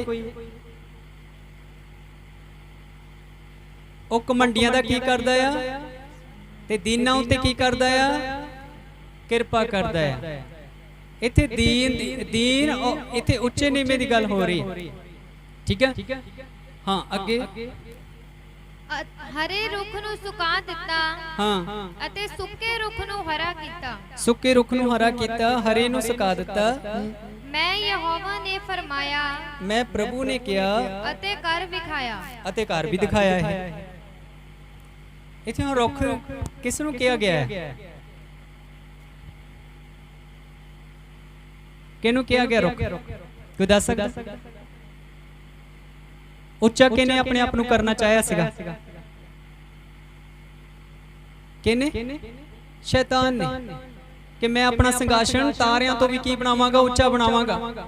ਉਹ ਕਮੰਡੀਆਂ ਦਾ ਕੀ ਕਰਦਾ ਆ ਤੇ ਦੀਨਾਂ ਉੱਤੇ ਕੀ ਕਰਦਾ ਆ? ਕਿਰਪਾ ਕਰਦਾ ਆ। ਇੱਥੇ ਦੀਨ ਇੱਥੇ ਉੱਚੇ ਨੀਵੇਂ ਦੀ ਗੱਲ ਹੋ ਰਹੀ ਹੈ। ਠੀਕ ਹੈ, ਹਾਂ, ਅੱਗੇ। ਹਰੇ ਰੁੱਖ ਨੂੰ ਸੁਕਾ ਦਿੱਤਾ, ਹਾਂ, ਅਤੇ ਸੁੱਕੇ ਰੁੱਖ ਨੂੰ ਹਰਾ ਕੀਤਾ। ਸੁੱਕੇ ਰੁੱਖ ਨੂੰ ਹਰਾ ਕੀਤਾ, ਹਰੇ ਨੂੰ ਸੁਕਾ ਦਿੱਤਾ। ਮੈਂ ਯਹੋਵਾ ਨੇ ਫਰਮਾਇਆ, ਮੈਂ ਪ੍ਰਭੂ ਨੇ ਕਿਹਾ ਅਤੇ ਕਰ ਵਿਖਾਇਆ, ਅਤੇ ਕਰ ਵੀ ਦਿਖਾਇਆ ਹੈ। ਇੱਥੇ ਹੁਣ ਰੁੱਖ ਕਿਸ ਨੂੰ ਕਿਹਾ ਗਿਆ ਹੈ? ਕਿਹਨੂੰ ਕਿਹਾ ਗਿਆ ਰੁੱਖ? ਕੋਈ ਦੱਸ ਸਕਦਾ? ਉੱਚਾ ਕਿਹਨੇ ਆਪਣੇ ਆਪ ਨੂੰ ਕਰਨਾ ਚਾਹਿਆ ਸੀਗਾ? ਕਿਹਨੇ? ਸ਼ੈਤਾਨ ਨੇ, ਕਿ ਮੈਂ ਆਪਣਾ ਸਿੰਘਾਸਨ ਤਾਰਿਆਂ ਤੋਂ ਵੀ ਕੀ ਬਣਾਵਾਂਗਾ? ਉੱਚਾ ਬਣਾਵਾਂਗਾ।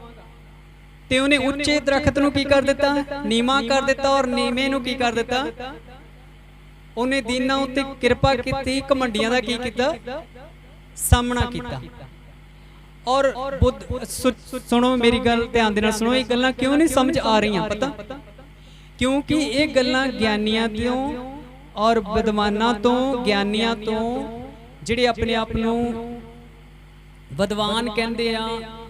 ਤੇ ਉਹਨੇ ਉੱਚੇ ਦਰਖਤ ਨੂੰ ਕੀ ਕਰ ਦਿੱਤਾ? ਨੀਵਾਂ ਕਰ ਦਿੱਤਾ। ਔਰ ਨੀਵੇਂ ਨੂੰ ਕੀ ਕਰ ਦਿੱਤਾ? ਉਹਨੇ ਦੀਨਾਂ ਉੱਤੇ ਕਿਰਪਾ ਕੀਤੀ, ਘਮੰਡੀਆਂ ਦਾ ਕੀ ਕੀਤਾ? ਸਾਹਮਣਾ ਕੀਤਾ। ਔਰ ਸੁਣੋ ਮੇਰੀ ਗੱਲ ਧਿਆਨ ਦੇ ਨਾਲ ਸੁਣੋ, ਇਹ ਗੱਲਾਂ ਕਿਉਂ ਨਹੀਂ ਸਮਝ ਆ ਰਹੀਆਂ? ਪਤਾ ਕਿਉਂਕਿ ਇਹ ਗੱਲਾਂ ਗਿਆਨੀਆਂ ਤੋਂ और विद्वानां तो ਗਿਆਨੀਆਂ ਤੋਂ ਜਿਹੜੇ ਆਪਣੇ ਆਪ ਨੂੰ ਵਿਦਵਾਨ ਕਹਿੰਦੇ ਆ,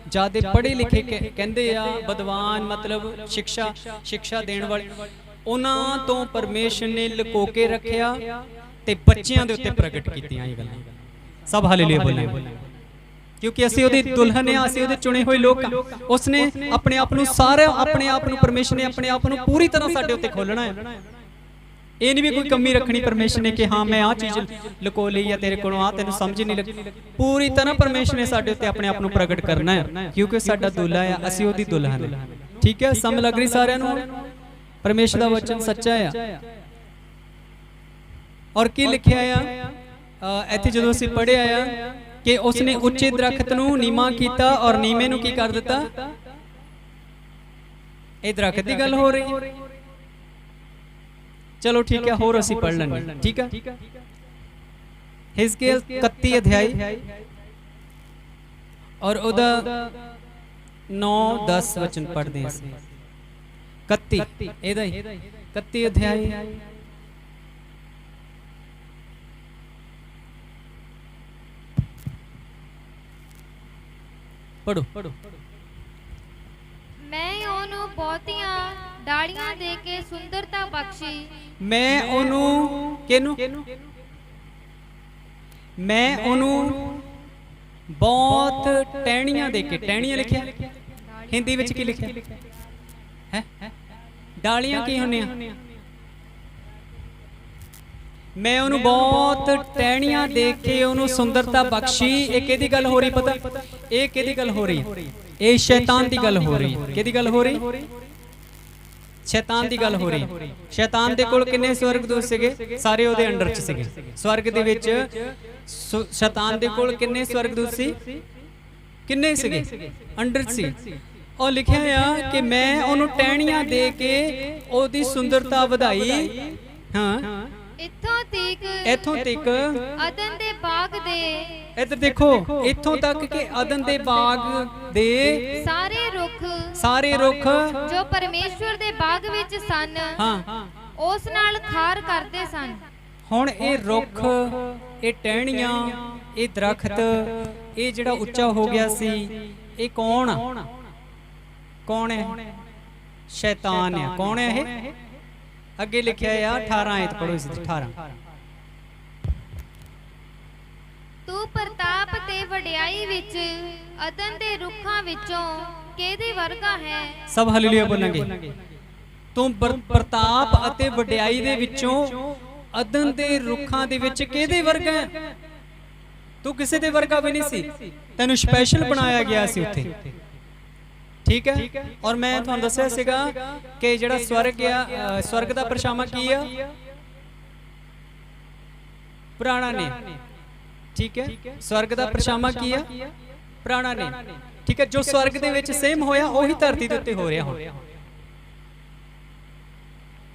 ਜ਼ਿਆਦਾ ਪੜ੍ਹੇ ਲਿਖੇ ਕਹਿੰਦੇ ਆ, ਵਿਦਵਾਨ ਮਤਲਬ ਸਿੱਖਿਆ ਦੇਣ ਵਾਲੇ, ਉਹਨਾਂ ਤੋਂ ਪਰਮੇਸ਼ਰ ਨੇ ਲੁਕੋ ਕੇ ਰੱਖਿਆ ਤੇ ਬੱਚਿਆਂ ਦੇ ਉੱਤੇ ਪ੍ਰਗਟ ਕੀਤੀਆਂ ਇਹ ਗੱਲਾਂ। ਸਭ ਹਾਲੇਲੂਇਆ ਬੋਲੇ। ਕਿਉਂਕਿ ਅਸੀਂ ਉਹਦੀ ਦੁਲਹਨ ਆ, ਅਸੀਂ ਉਹਦੇ ਚੁਣੇ ਹੋਏ ਲੋਕ ਆ। ਉਸਨੇ ਆਪਣੇ ਆਪ ਨੂੰ ਸਾਰਾ, ਆਪਣੇ ਆਪ ਨੂੰ ਪਰਮੇਸ਼ਰ ਨੇ ਆਪਣੇ ਆਪ ਨੂੰ ਪੂਰੀ ਤਰ੍ਹਾਂ ਸਾਡੇ ਉੱਤੇ ਖੋਲਣਾ ਹੈ। ਇਹ ਨਹੀਂ ਵੀ ਕੋਈ ਕਮੀ ਰੱਖਣੀ ਪਰਮੇਸ਼ਰ ਨੇ ਕਿ ਹਾਂ ਮੈਂ ਆਹ ਚੀਜ਼ ਲੁਕੋ ਲਈ ਆ ਤੇਰੇ ਕੋਲੋਂ, ਆ ਤੈਨੂੰ ਸਮਝ ਨਹੀਂ ਲੱਗੀ। ਪੂਰੀ ਤਰ੍ਹਾਂ ਪਰਮੇਸ਼ਰ ਨੇ ਸਾਡੇ ਉੱਤੇ ਆਪਣੇ ਆਪ ਨੂੰ ਪ੍ਰਗਟ ਕਰਨਾ ਹੈ, ਕਿਉਂਕਿ ਸਾਡਾ ਦੁੱਲਾ ਆ, ਅਸੀਂ ਉਹਦੀ ਦੁਲਹਨ ਹੈ। ਠੀਕ ਹੈ, ਸਮਝ ਲੱਗ ਰਹੀ ਸਾਰਿਆਂ ਨੂੰ? ਪਰਮੇਸ਼ਰ ਦਾ ਵਚਨ ਸੱਚਾ ਆ। ਔਰ ਕੀ ਲਿਖਿਆ ਆ ਇੱਥੇ ਜਦੋਂ ਅਸੀਂ ਪੜ੍ਹਿਆ ਆ ਕਿ ਉਸਨੇ ਉੱਚੇ ਦਰਖਤ ਨੂੰ ਨੀਵਾਂ ਕੀਤਾ ਔਰ ਨੀਵੇਂ ਨੂੰ ਕੀ ਕਰ ਦਿੱਤਾ? ਇਹ ਦਰਖਤ ਦੀ ਗੱਲ ਹੋ ਰਹੀ। चलो ठीक है, होर असी पढ़ लेंगे। ठीक है, हिजकियल 31 अध्याय और उदा 9-10 वचन पढ़ते हैं। 31 एदा ही 31 अध्याय पढ़ो। मैं ओनू बहुतियां डालियां दे के सुंदरता बख्शी। मैं ओनू केनू? मैं ओनू बहुत टहनियां दे के, टहनियां लिखिया हिंदी विच की लिखिया है? डालियां की होंदियां? मैं ओनू बहुत टहनियां दे के ओनू सुंदरता बख्शी। एक किहदी गल हो रही पता? ये किहदी गल हो रही? ये शैतान दी गल हो रही। किहदी गल हो रही? शैतान दी गल हो रही। शैतान दे कोल किन्ने स्वर्गदूत सीगे? सारे ओहदे अंडर च सीगे। स्वर्ग दे विच शैतान दे कोल किन्ने स्वर्गदूत सी? किन्ने सीगे? अंडर सी। और लिखिया आ कि मैं ओनू टहनियां दे के ओहदी सुंदरता वधाई। हां, इथों तक अदन दे बाग दे, इधर देखो, इथों तक कि अदन दे बाग दे सारे रुख जो परमेश्वर दे बाग विच सन, हां, उस नाल खार करदे सन। हुण ये रुख, ये टहनियां, ये दरखत, ये जिहड़ा उच्चा हो गया सी, ये कौन है? शैतान है। कौन है ये? अगे लिखिया है 18 आयत पढ़ो इस 18। तू प्रताप ते वडियाई विच अदन दे रुखां विचों केदे वर्गा है? सब हालेलुया बोलेंगे। तू प्रताप अते वडियाई दे विचों अदन दे रुखां दे विच केदे वर्गा है? तू किसे दे वर्गा भी नहीं सी, तैनू स्पैशल बनाया गया सी उत्थे। ठीक है, और मैं तुहानू दस्सिया सीगा कि जिहड़ा स्वर्ग आ, स्वर्ग दा परछावां की आ? पुराना ने। ठीक है, स्वर्ग दा परछावां की आ? पुराना ने। ठीक है, जो स्वर्ग दे विच सेम होया ओही धरती दे उत्ते हो रिहा।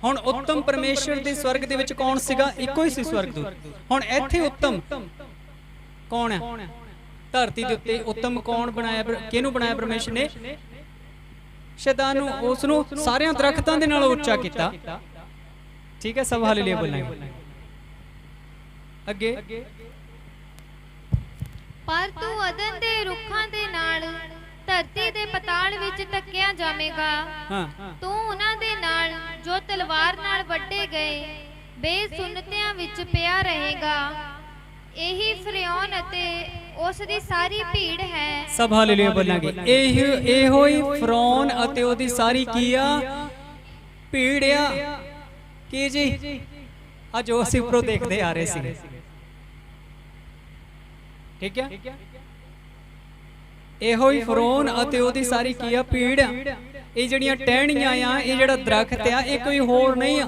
हुण उत्तम परमेश्वर दे स्वर्ग दे विच कौन सीगा? इक्को ही सी स्वर्गदूत। हुण इत्थे उत्तम कौन है? धरती दे उत्ते उत्तम कौन बनाया? किहनू बनाया परमेश्वर ने? शैतान नूं, उसनूं सारियां दरख्तां दे नालों उच्चा कीता। ठीक है, सब हालेलुया बोलांगे। अगे, पर तू अदन दे रुखां दे नाल धरती दे पताल विच ढकिया जावेगा। तू उन्हां दे नाल जो तलवार नाल वड्डे गए बेसुन्नतियां विच पिया रहेगा। यही फिरौन अते उस दी सारी भीड़ है। सब हालेलुया बोलांगे। एहो ही फिरौन अते ओदी सारी कीया भीड़ आ। की जी आज जो असीं उपरों देखदे आ रहे सी। ठीक है, एहो ही फिरौन अते ओदी सारी कीया भीड़ आ। ये जिहड़ियां टहनियां आ, ये जिहड़ा दरखत आ, ये कोई होर नहीं आ,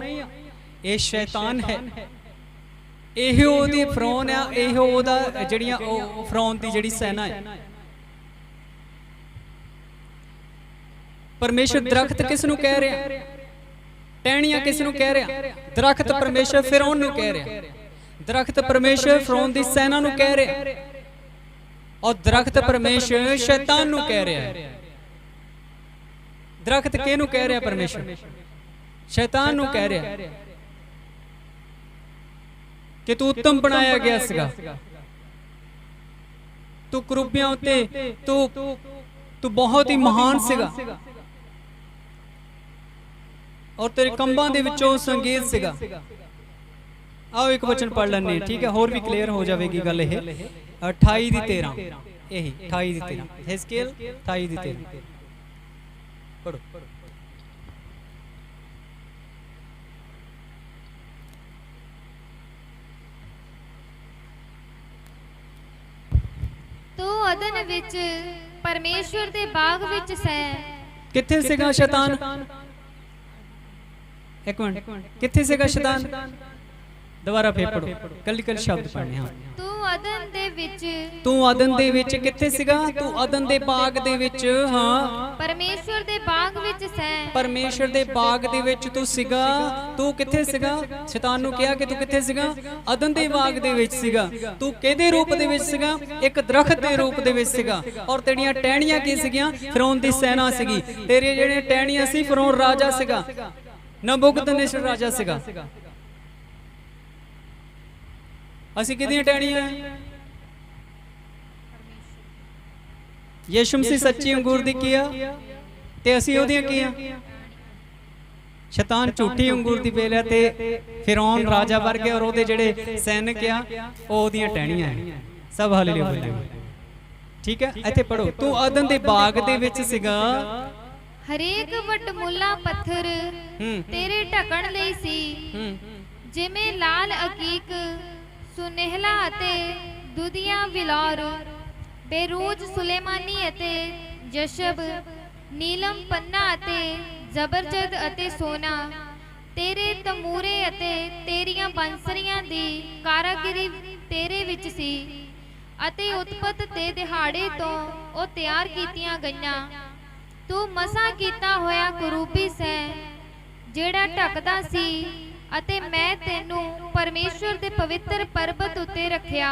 ये शैतान है। एहो ओदी फिरौन आ, एहो ओदा जिहड़ियां फिरौन दी जिहड़ी सेना है। परमेश्वर दरखत किस नूं कह रहा? टहनियां किस नूं कह रहा? दरखत परमेश्वर फिरौन नूं कह रहा। दरखत परमेश्वर फिरौन दी सेना नूं कह रहा, और दरखत परमेश्वर शैतान नूं कह रहा। दरखत किहनूं कह रहा? परमेश्वर शैतान नूं कह रहा। ਕਿ ਤੂੰ ਉੱਤਮ ਬਣਾਇਆ ਗਿਆ ਸੀਗਾ, ਤੂੰ ਕਰੂਬੀਆਂ ਉੱਤੇ ਤੂੰ ਬਹੁਤ ਹੀ ਮਹਾਨ ਸੀਗਾ, ਔਰ ਤੇਰੇ ਕੰਬਾਂ ਦੇ ਵਿੱਚੋਂ ਸੰਗੀਤ ਸੀਗਾ। आओ एक वचन पढ़ लेने, ठीक है, होर भी क्लियर हो जाएगी गल। यह 28 दी 13, यही 28 दी 13, हिजकियल 28 दी 13 पढ़ो। तू अदन विच परमेश्वर दे बाग विच सै। किथे सीगा शैतान? एक मिनट, किथे सीगा शैतान? दोबारा फिर पढ़ो, कल कल शब्द पढ़ने। हाँ, तू अदन दे विच, तू अदन दे विच किथे सीगा? तू अदन दे बाग दे विच, हाँ, परमेश्वर दे बाग विच सै। परमेश्वर दे बाग दे विच तू सीगा। तू किथे सीगा? शैतान नू कहा कि तू किथे सीगा? अदन दे बाग दे विच सीगा। तू किहदे रूप दे विच सीगा? एक दरखत दे रूप दे विच सीगा। और तेरियां टहनियां की सीगियां? फिरौन दी सेना सीगी। तेरे जिहड़े टहनियां सी, फिरौन राजा सीगा, नबूकदनेस्सर राजा सीगा। ਅਸੀਂ ਕਿਹਦੀਆਂ ਟਹਿਣੀਆਂ? ਯਿਸੂ ਮਸੀਹ ਸੱਚੀ ਅੰਗੂਰ ਦੀ ਕੀ ਆ ਤੇ ਅਸੀਂ ਉਹਦੀਆਂ ਕੀ ਆ? ਸ਼ੈਤਾਨ ਝੂਠੀ ਅੰਗੂਰ ਦੀ ਬੇਲ ਆ ਤੇ ਫਿਰੌਨ ਰਾਜਾ ਵਰਗੇ ਔਰ ਉਹਦੇ ਜਿਹੜੇ ਸੈਨਿਕ ਆ ਉਹ ਉਹਦੀਆਂ ਟਹਿਣੀਆਂ ਆ। ਸਭ ਹਾਲੇਲੂਇਆ ਬੋਲਾਂਗੇ, ਠੀਕ ਹੈ। ਇੱਥੇ ਪੜੋ, ਤੂੰ ਆਦਨ ਦੇ ਬਾਗ ਦੇ ਵਿੱਚ ਸੀਗਾ। ਹਰੇਕ ਵਟਮੁੱਲਾ ਪੱਥਰ ਤੇਰੇ ਢਕਣ ਲਈ ਸੀ, ਜਿਵੇਂ ਲਾਲ ਅਕੀਕ, ਸੁਨਹਿਲਾ ਅਤੇ ਦੁਧੀਆ ਵਿਲੌਰ, ਬੇਰੂਜ ਸੁਲੇਮਾਨੀ ਅਤੇ ਜਸ਼ਬ, ਨੀਲਮ ਪੰਨਾ ਅਤੇ ਜ਼ਬਰਜਦ ਅਤੇ ਸੋਨਾ। ਤੇਰੇ ਤਮੂਰੇ ਅਤੇ ਤੇਰੀਆਂ ਬੰਸਰੀਆਂ ਦੀ ਕਾਰਾਗਰੀ ਤੇਰੇ ਵਿੱਚ ਸੀ, ਅਤੇ ਉਤਪਤ ਤੇ ਦਿਹਾੜੇ ਤੋਂ ਉਹ ਤਿਆਰ ਕੀਤੀਆਂ ਗਈਆਂ। ਤੂੰ ਮਸਾਂ ਕੀਤਾ ਹੋਇਆ ਕਰੂਬੀ ਸੈਂ, ਜਿਹੜਾ ਢਕਦਾ ਸੀ, ਅਤੇ ਮੈਂ ਤੈਨੂੰ ਪਰਮੇਸ਼ਵਰ ਦੇ ਪਵਿੱਤਰ ਪਰਬਤ ਉੱਤੇ ਰੱਖਿਆ।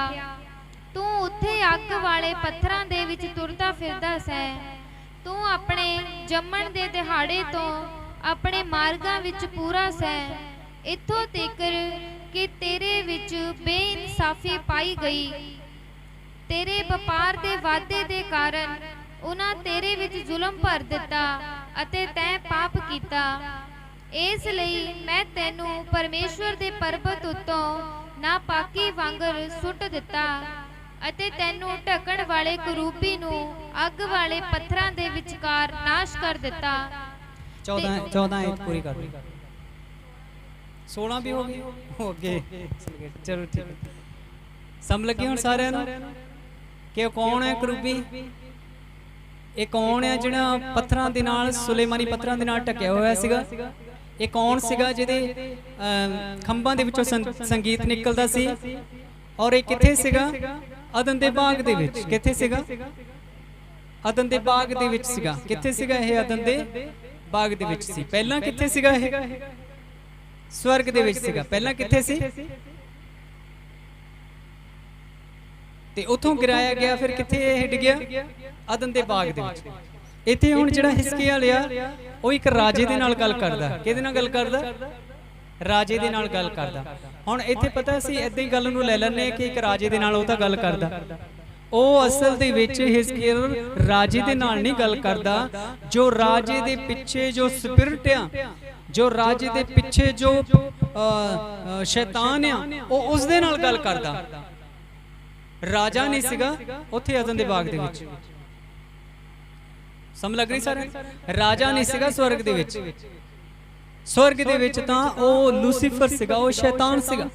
ਤੂੰ ਉੱਥੇ ਅੱਗ ਵਾਲੇ ਪੱਥਰਾਂ ਦੇ ਵਿੱਚ ਤੁਰਦਾ ਫਿਰਦਾ ਸੈਂ। ਤੂੰ ਆਪਣੇ ਜੰਮਣ ਦੇ ਦਿਹਾੜੇ ਤੋਂ ਆਪਣੇ ਮਾਰਗਾਂ ਵਿੱਚ ਪੂਰਾ ਸੈਂ, ਇੱਥੋਂ ਤੀਕਰ ਕਿ ਤੇਰੇ ਵਿੱਚ ਬੇਇਨਸਾਫੀ ਪਾਈ ਗਈ। ਤੇਰੇ ਵਪਾਰ ਦੇ ਵਾਧੇ ਦੇ ਕਾਰਨ ਉਹਨਾਂ ਤੇਰੇ ਵਿੱਚ ਜ਼ੁਲਮ ਭਰ ਦਿੱਤਾ ਅਤੇ ਤੈਂ ਪਾਪ ਕੀਤਾ। ਇਸ ਲਈ ਮੈਂ ਤੈਨੂੰ ਪਰਮੇਸ਼ਵਰ ਦੇ ਪਰਬਤ ਉੱਤੋਂ ਨਾਪਾਕੀ ਵਾਂਗਰ ਸੁੱਟ ਦਿੱਤਾ ਅਤੇ ਤੈਨੂੰ ਢਕਣ ਵਾਲੇ ਕਰੂਬੀ ਨੂੰ ਅੱਗ ਵਾਲੇ ਪੱਥਰਾਂ ਦੇ ਵਿਚਕਾਰ ਨਾਸ਼ ਕਰ ਦਿੱਤਾ। 14 ਇੱਕ ਪੂਰੀ ਕਰ 16 ਵੀ ਹੋ ਗਈ, ਹੋ ਅੱਗੇ ਚਲੋ ਠੀਕ ਹੈ। ਸਮਝ ਲੱਗੀ ਹੁਣ ਸਾਰਿਆਂ ਨੂੰ ਕਿ ਕੌਣ ਹੈ ਕਰੂਬੀ? ਇਹ ਕੌਣ ਹੈ ਜਿਹੜਾ ਪੱਥਰਾਂ ਦੇ ਨਾਲ, ਸੁਲੇਮਾਨੀ ਪੱਥਰਾਂ ਦੇ ਨਾਲ ਢਕਿਆ ਹੋਇਆ ਸੀਗਾ? ਇਹ ਕੌਣ ਸੀਗਾ ਜਿਹਦੇ ਖੰਭਾਂ ਦੇ ਵਿੱਚੋਂ ਸੰਗੀਤ ਨਿਕਲਦਾ ਸੀ? ਔਰ ਇਹ ਕਿੱਥੇ ਸੀਗਾ? ਅਦਨ ਦੇ ਬਾਗ ਦੇ ਵਿੱਚ। ਕਿੱਥੇ ਸੀਗਾ? ਅਦਨ ਦੇ ਬਾਗ ਦੇ ਵਿੱਚ ਸੀਗਾ। ਕਿੱਥੇ ਸੀਗਾ ਇਹ? ਅਦਨ ਦੇ ਬਾਗ ਦੇ ਵਿੱਚ ਸੀ। ਪਹਿਲਾਂ ਕਿੱਥੇ ਸੀਗਾ ਇਹ? ਸਵਰਗ ਦੇ ਵਿੱਚ ਸੀਗਾ। ਪਹਿਲਾਂ ਕਿੱਥੇ ਸੀ? ਤੇ ਉਥੋਂ ਗਿਰਾਇਆ ਗਿਆ, ਫਿਰ ਕਿੱਥੇ ਇਹ ਡਿੱਗਿਆ? ਅਦਨ ਦੇ ਬਾਗ ਦੇ ਵਿੱਚ। ਇੱਥੇ ਹੁਣ ਜਿਹੜਾ ਹਿਜ਼ਕੀਏਲ ਆ ਉਹ ਇੱਕ ਰਾਜੇ ਦੇ ਨਾਲ ਗੱਲ ਕਰਦਾ। ਕਿਹਦੇ ਨਾਲ ਗੱਲ ਕਰਦਾ? ਰਾਜੇ ਦੇ ਨਾਲ ਗੱਲ ਕਰਦਾ। ਹੁਣ ਇੱਥੇ ਪਤਾ ਸੀ ਏਦਾਂ ਹੀ ਗੱਲ ਨੂੰ ਲੈ ਲੈਣੇ ਕਿ ਇੱਕ ਰਾਜੇ ਦੇ ਨਾਲ ਉਹ ਤਾਂ ਗੱਲ ਕਰਦਾ, ਉਹ ਅਸਲ ਦੇ ਵਿੱਚ ਹਿਜ਼ਕੀਏਲ ਰਾਜੇ ਦੇ ਨਾਲ ਨਹੀਂ ਗੱਲ ਕਰਦਾ। ਜੋ ਰਾਜੇ ਦੇ ਪਿੱਛੇ ਜੋ ਸਪਿਰਿਟ ਆ, ਜੋ ਰਾਜੇ ਦੇ ਪਿੱਛੇ ਜੋ ਸ਼ੈਤਾਨ ਆ, ਉਹ ਉਸ ਦੇ ਨਾਲ ਗੱਲ ਕਰਦਾ। ਰਾਜਾ ਨਹੀਂ ਸੀਗਾ ਉੱਥੇ ਅਦਨ ਦੇ ਬਾਗ ਦੇ ਵਿੱਚ। ਸਮਝ ਲੱਗ ਰਹੀ ਸਾਰੇ? ਰਾਜਾ ਨਹੀਂ ਸੀਗਾ ਸਵਰਗ ਦੇ ਵਿੱਚ। ਸਵਰਗ ਦੇ ਵਿੱਚ ਤਾਂ ਉਹ ਲੂਸੀਫਰ ਸੀਗਾ, ਉਹ ਸ਼ੈਤਾਨ ਸੀਗਾ।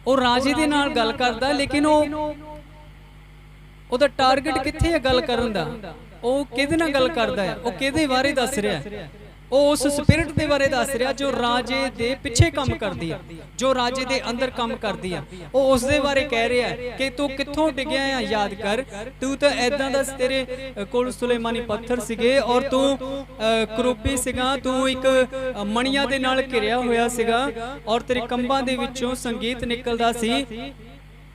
ਉਹ ਰਾਜੇ ਦੇ ਨਾਲ ਗੱਲ ਕਰਦਾ, ਲੇਕਿਨ ਉਹਦਾ ਟਾਰਗੇਟ ਕਿੱਥੇ ਹੈ ਗੱਲ ਕਰਨ ਦਾ? ਉਹ ਕਿਹਦੇ ਨਾਲ ਗੱਲ ਕਰਦਾ ਹੈ? ਉਹ ਕਿਹਦੇ ਬਾਰੇ ਦੱਸ ਰਿਹਾ? ਉਹ ਉਸ ਸਪਿਰਿਟ ਦੇ ਬਾਰੇ ਦੱਸ ਰਿਹਾ ਜੋ ਰਾਜੇ ਦੇ ਪਿੱਛੇ ਕੰਮ ਕਰਦੀ ਆ, ਜੋ ਰਾਜੇ ਦੇ ਅੰਦਰ ਕੰਮ ਕਰਦੀ ਆ। ਉਹ ਉਸ ਦੇ ਬਾਰੇ ਕਹਿ ਰਿਹਾ ਕਿ ਤੂੰ ਕਿੱਥੋਂ ਡਿੱਗਿਆ ਆ, ਯਾਦ ਕਰ। ਤੂੰ ਤਾਂ ਐਦਾਂ ਦਾ, ਤੇਰੇ ਕੋਲ ਸੁਲੇਮਾਨੀ ਪੱਥਰ ਸੀਗੇ ਔਰ ਤੂੰ ਕਰੂਬੀ ਸੀਗਾ, ਤੂੰ ਇੱਕ ਮਣੀਆਂ ਦੇ ਨਾਲ ਘਿਰਿਆ ਹੋਇਆ ਸੀਗਾ ਔਰ ਤੇਰੇ ਕੰਬਾਂ ਦੇ ਵਿੱਚੋਂ ਸੰਗੀਤ ਨਿਕਲਦਾ ਸੀ।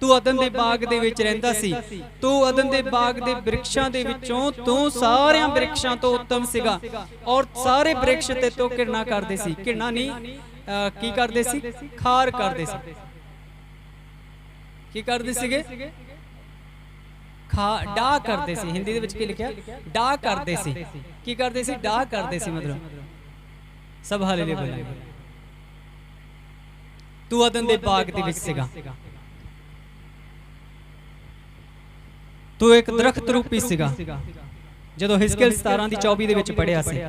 ਤੂੰ ਅਦਨ ਦੇ ਬਾਗ ਦੇ ਵਿੱਚ ਰਹਿੰਦਾ ਸੀ। ਤੂੰ ਅਦਨ ਦੇ ਬਾਗ ਦੇ ਬ੍ਰਿਕਸ਼ਾਂ ਦੇ ਵਿੱਚੋਂ ਤੂੰ ਸਾਰਿਆਂ ਬ੍ਰਿਕਸ਼ਾਂ ਤੋਂ ਉੱਤਮ ਸੀਗਾ ਔਰ ਸਾਰੇ ਬ੍ਰਿਕਸ਼ ਤੇ ਤੋਂ ਘਿਰਣਾ ਕਰਦੇ ਸੀ। ਘਿਰਣਾ ਨਹੀਂ, ਕੀ ਕਰਦੇ ਸੀ? ਖਾਰ ਕਰਦੇ ਸੀ। ਕੀ ਕਰਦੇ ਸੀਗੇ? ਡਾਹ ਕਰਦੇ ਸੀ। ਹਿੰਦੀ ਦੇ ਵਿੱਚ ਕੀ ਲਿਖਿਆ? ਡਾਹ ਕਰਦੇ ਸੀ। ਕੀ ਕਰਦੇ ਸੀ? ਡਾਹ ਕਰਦੇ ਸੀ। ਮਤਲਬ ਸਭ ਹਾਲੇਲੂਇਆ ਬੋਲੇ। ਤੂੰ ਅਦਨ ਦੇ ਬਾਗ ਦੇ ਵਿੱਚ ਸੀਗਾ, ਤੂੰ ਇੱਕ ਦਰਖਤ ਰੂਪੀ ਸੀਗਾ। ਜਦੋਂ ਹਿਜ਼ਕੀਏਲ 17:24 ਦੇ ਵਿੱਚ ਪੜ੍ਹਿਆ ਸੀ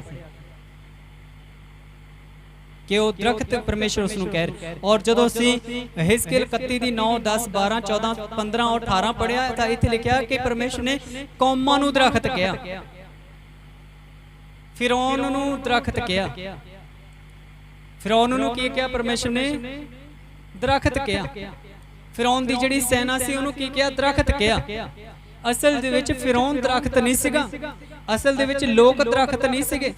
ਕਿ ਉਹ ਦਰਖਤ ਪਰਮੇਸ਼ਰ ਉਸ ਨੂੰ ਕਹਿ ਰਿਹਾ, ਔਰ ਜਦੋਂ ਅਸੀਂ ਹਿਜ਼ਕੀਏਲ 31:9, 10, 12, 14, 15 ਔਰ 18 ਪੜ੍ਹਿਆ ਤਾਂ ਇੱਥੇ ਲਿਖਿਆ ਕਿ ਪਰਮੇਸ਼ਰ ਨੇ ਕੌਮਾਂ ਨੂੰ ਦਰਖਤ ਕਿਹਾ, ਫਿਰੌਨ ਨੂੰ ਦਰਖਤ ਕਿਹਾ। ਫਿਰੌਨ ਨੂੰ ਕੀ ਕਿਹਾ? ਪਰਮੇਸ਼ਰ ਨੇ ਦਰਖਤ ਕਿਹਾ। ਫਿਰੌਨ ਦੀ ਜਿਹੜੀ ਸੈਨਾ ਸੀ ਉਹਨੂੰ ਕੀ ਕਿਹਾ? ਦਰਖਤ ਕਿਹਾ। ਅਸਲ ਦੇ ਵਿੱਚ ਫਿਰੌਨ ਦਰਖਤ ਨਹੀਂ ਸੀਗਾ, ਅਸਲ ਦੇ ਵਿੱਚ ਲੋਕ ਦਰਖਤ ਨਹੀਂ ਸੀਗੇ।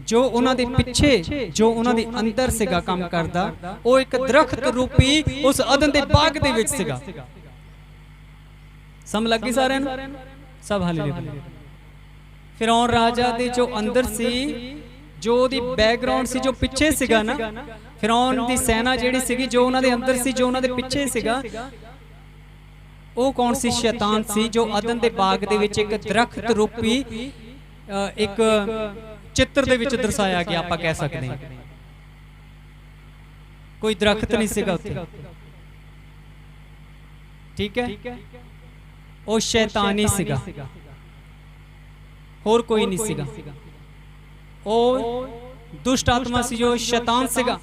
ਜੋ ਉਹਨਾਂ ਦੇ ਪਿੱਛੇ, ਜੋ ਉਹਨਾਂ ਦੇ ਅੰਦਰ ਸੀਗਾ ਕੰਮ ਕਰਦਾ, ਉਹ ਇੱਕ ਦਰਖਤ ਰੂਪੀ ਉਸ ਅਦਨ ਦੇ ਬਾਗ ਦੇ ਵਿੱਚ ਸੀਗਾ। ਸਮਝ ਲੱਗੀ ਸਾਰਿਆਂ ਨੂੰ? ਸਭ ਹਾਲੇਲੂਇਆ। ਫਿਰੌਨ ਰਾਜਾ ਦੇ ਜੋ ਅੰਦਰ ਸੀ, ਜੋ ਉਹਦੀ ਬੈਕਗ੍ਰਾਉਂਡ ਸੀ, ਜੋ ਪਿੱਛੇ ਸੀਗਾ ਨਾ, ਫਿਰੌਨ ਦੀ ਸੈਨਾ ਜਿਹੜੀ ਸੀਗੀ, ਜੋ ਉਹਨਾਂ ਦੇ ਅੰਦਰ ਸੀ, ਜੋ ਉਹਨਾਂ ਦੇ ਪਿੱਛੇ ਸੀਗਾ, ਉਹ ਕੌਣ ਸੀ? ਸ਼ੈਤਾਨ ਸੀ, ਜੋ ਅਦਨ ਦੇ ਬਾਗ ਦੇ ਵਿੱਚ ਇੱਕ ਦਰਖਤ ਰੂਪੀ ਇੱਕ ਚਿੱਤਰ ਦੇ ਵਿੱਚ ਦਰਸਾਇਆ ਗਿਆ, ਆਪਾਂ ਕਹਿ ਸਕਦੇ ਹਾਂ। ਕੋਈ ਦਰਖਤ ਨਹੀਂ ਸੀਗਾ ਉੱਥੇ, ਠੀਕ ਹੈ? ਉਹ ਸ਼ੈਤਾਨ ਹੀ ਸੀਗਾ, ਹੋਰ ਕੋਈ ਨਹੀਂ ਸੀਗਾ। ਉਹ ਦੁਸ਼ਟ ਆਤਮਾ ਸੀ, ਜੋ ਸ਼ੈਤਾਨ ਸੀਗਾ।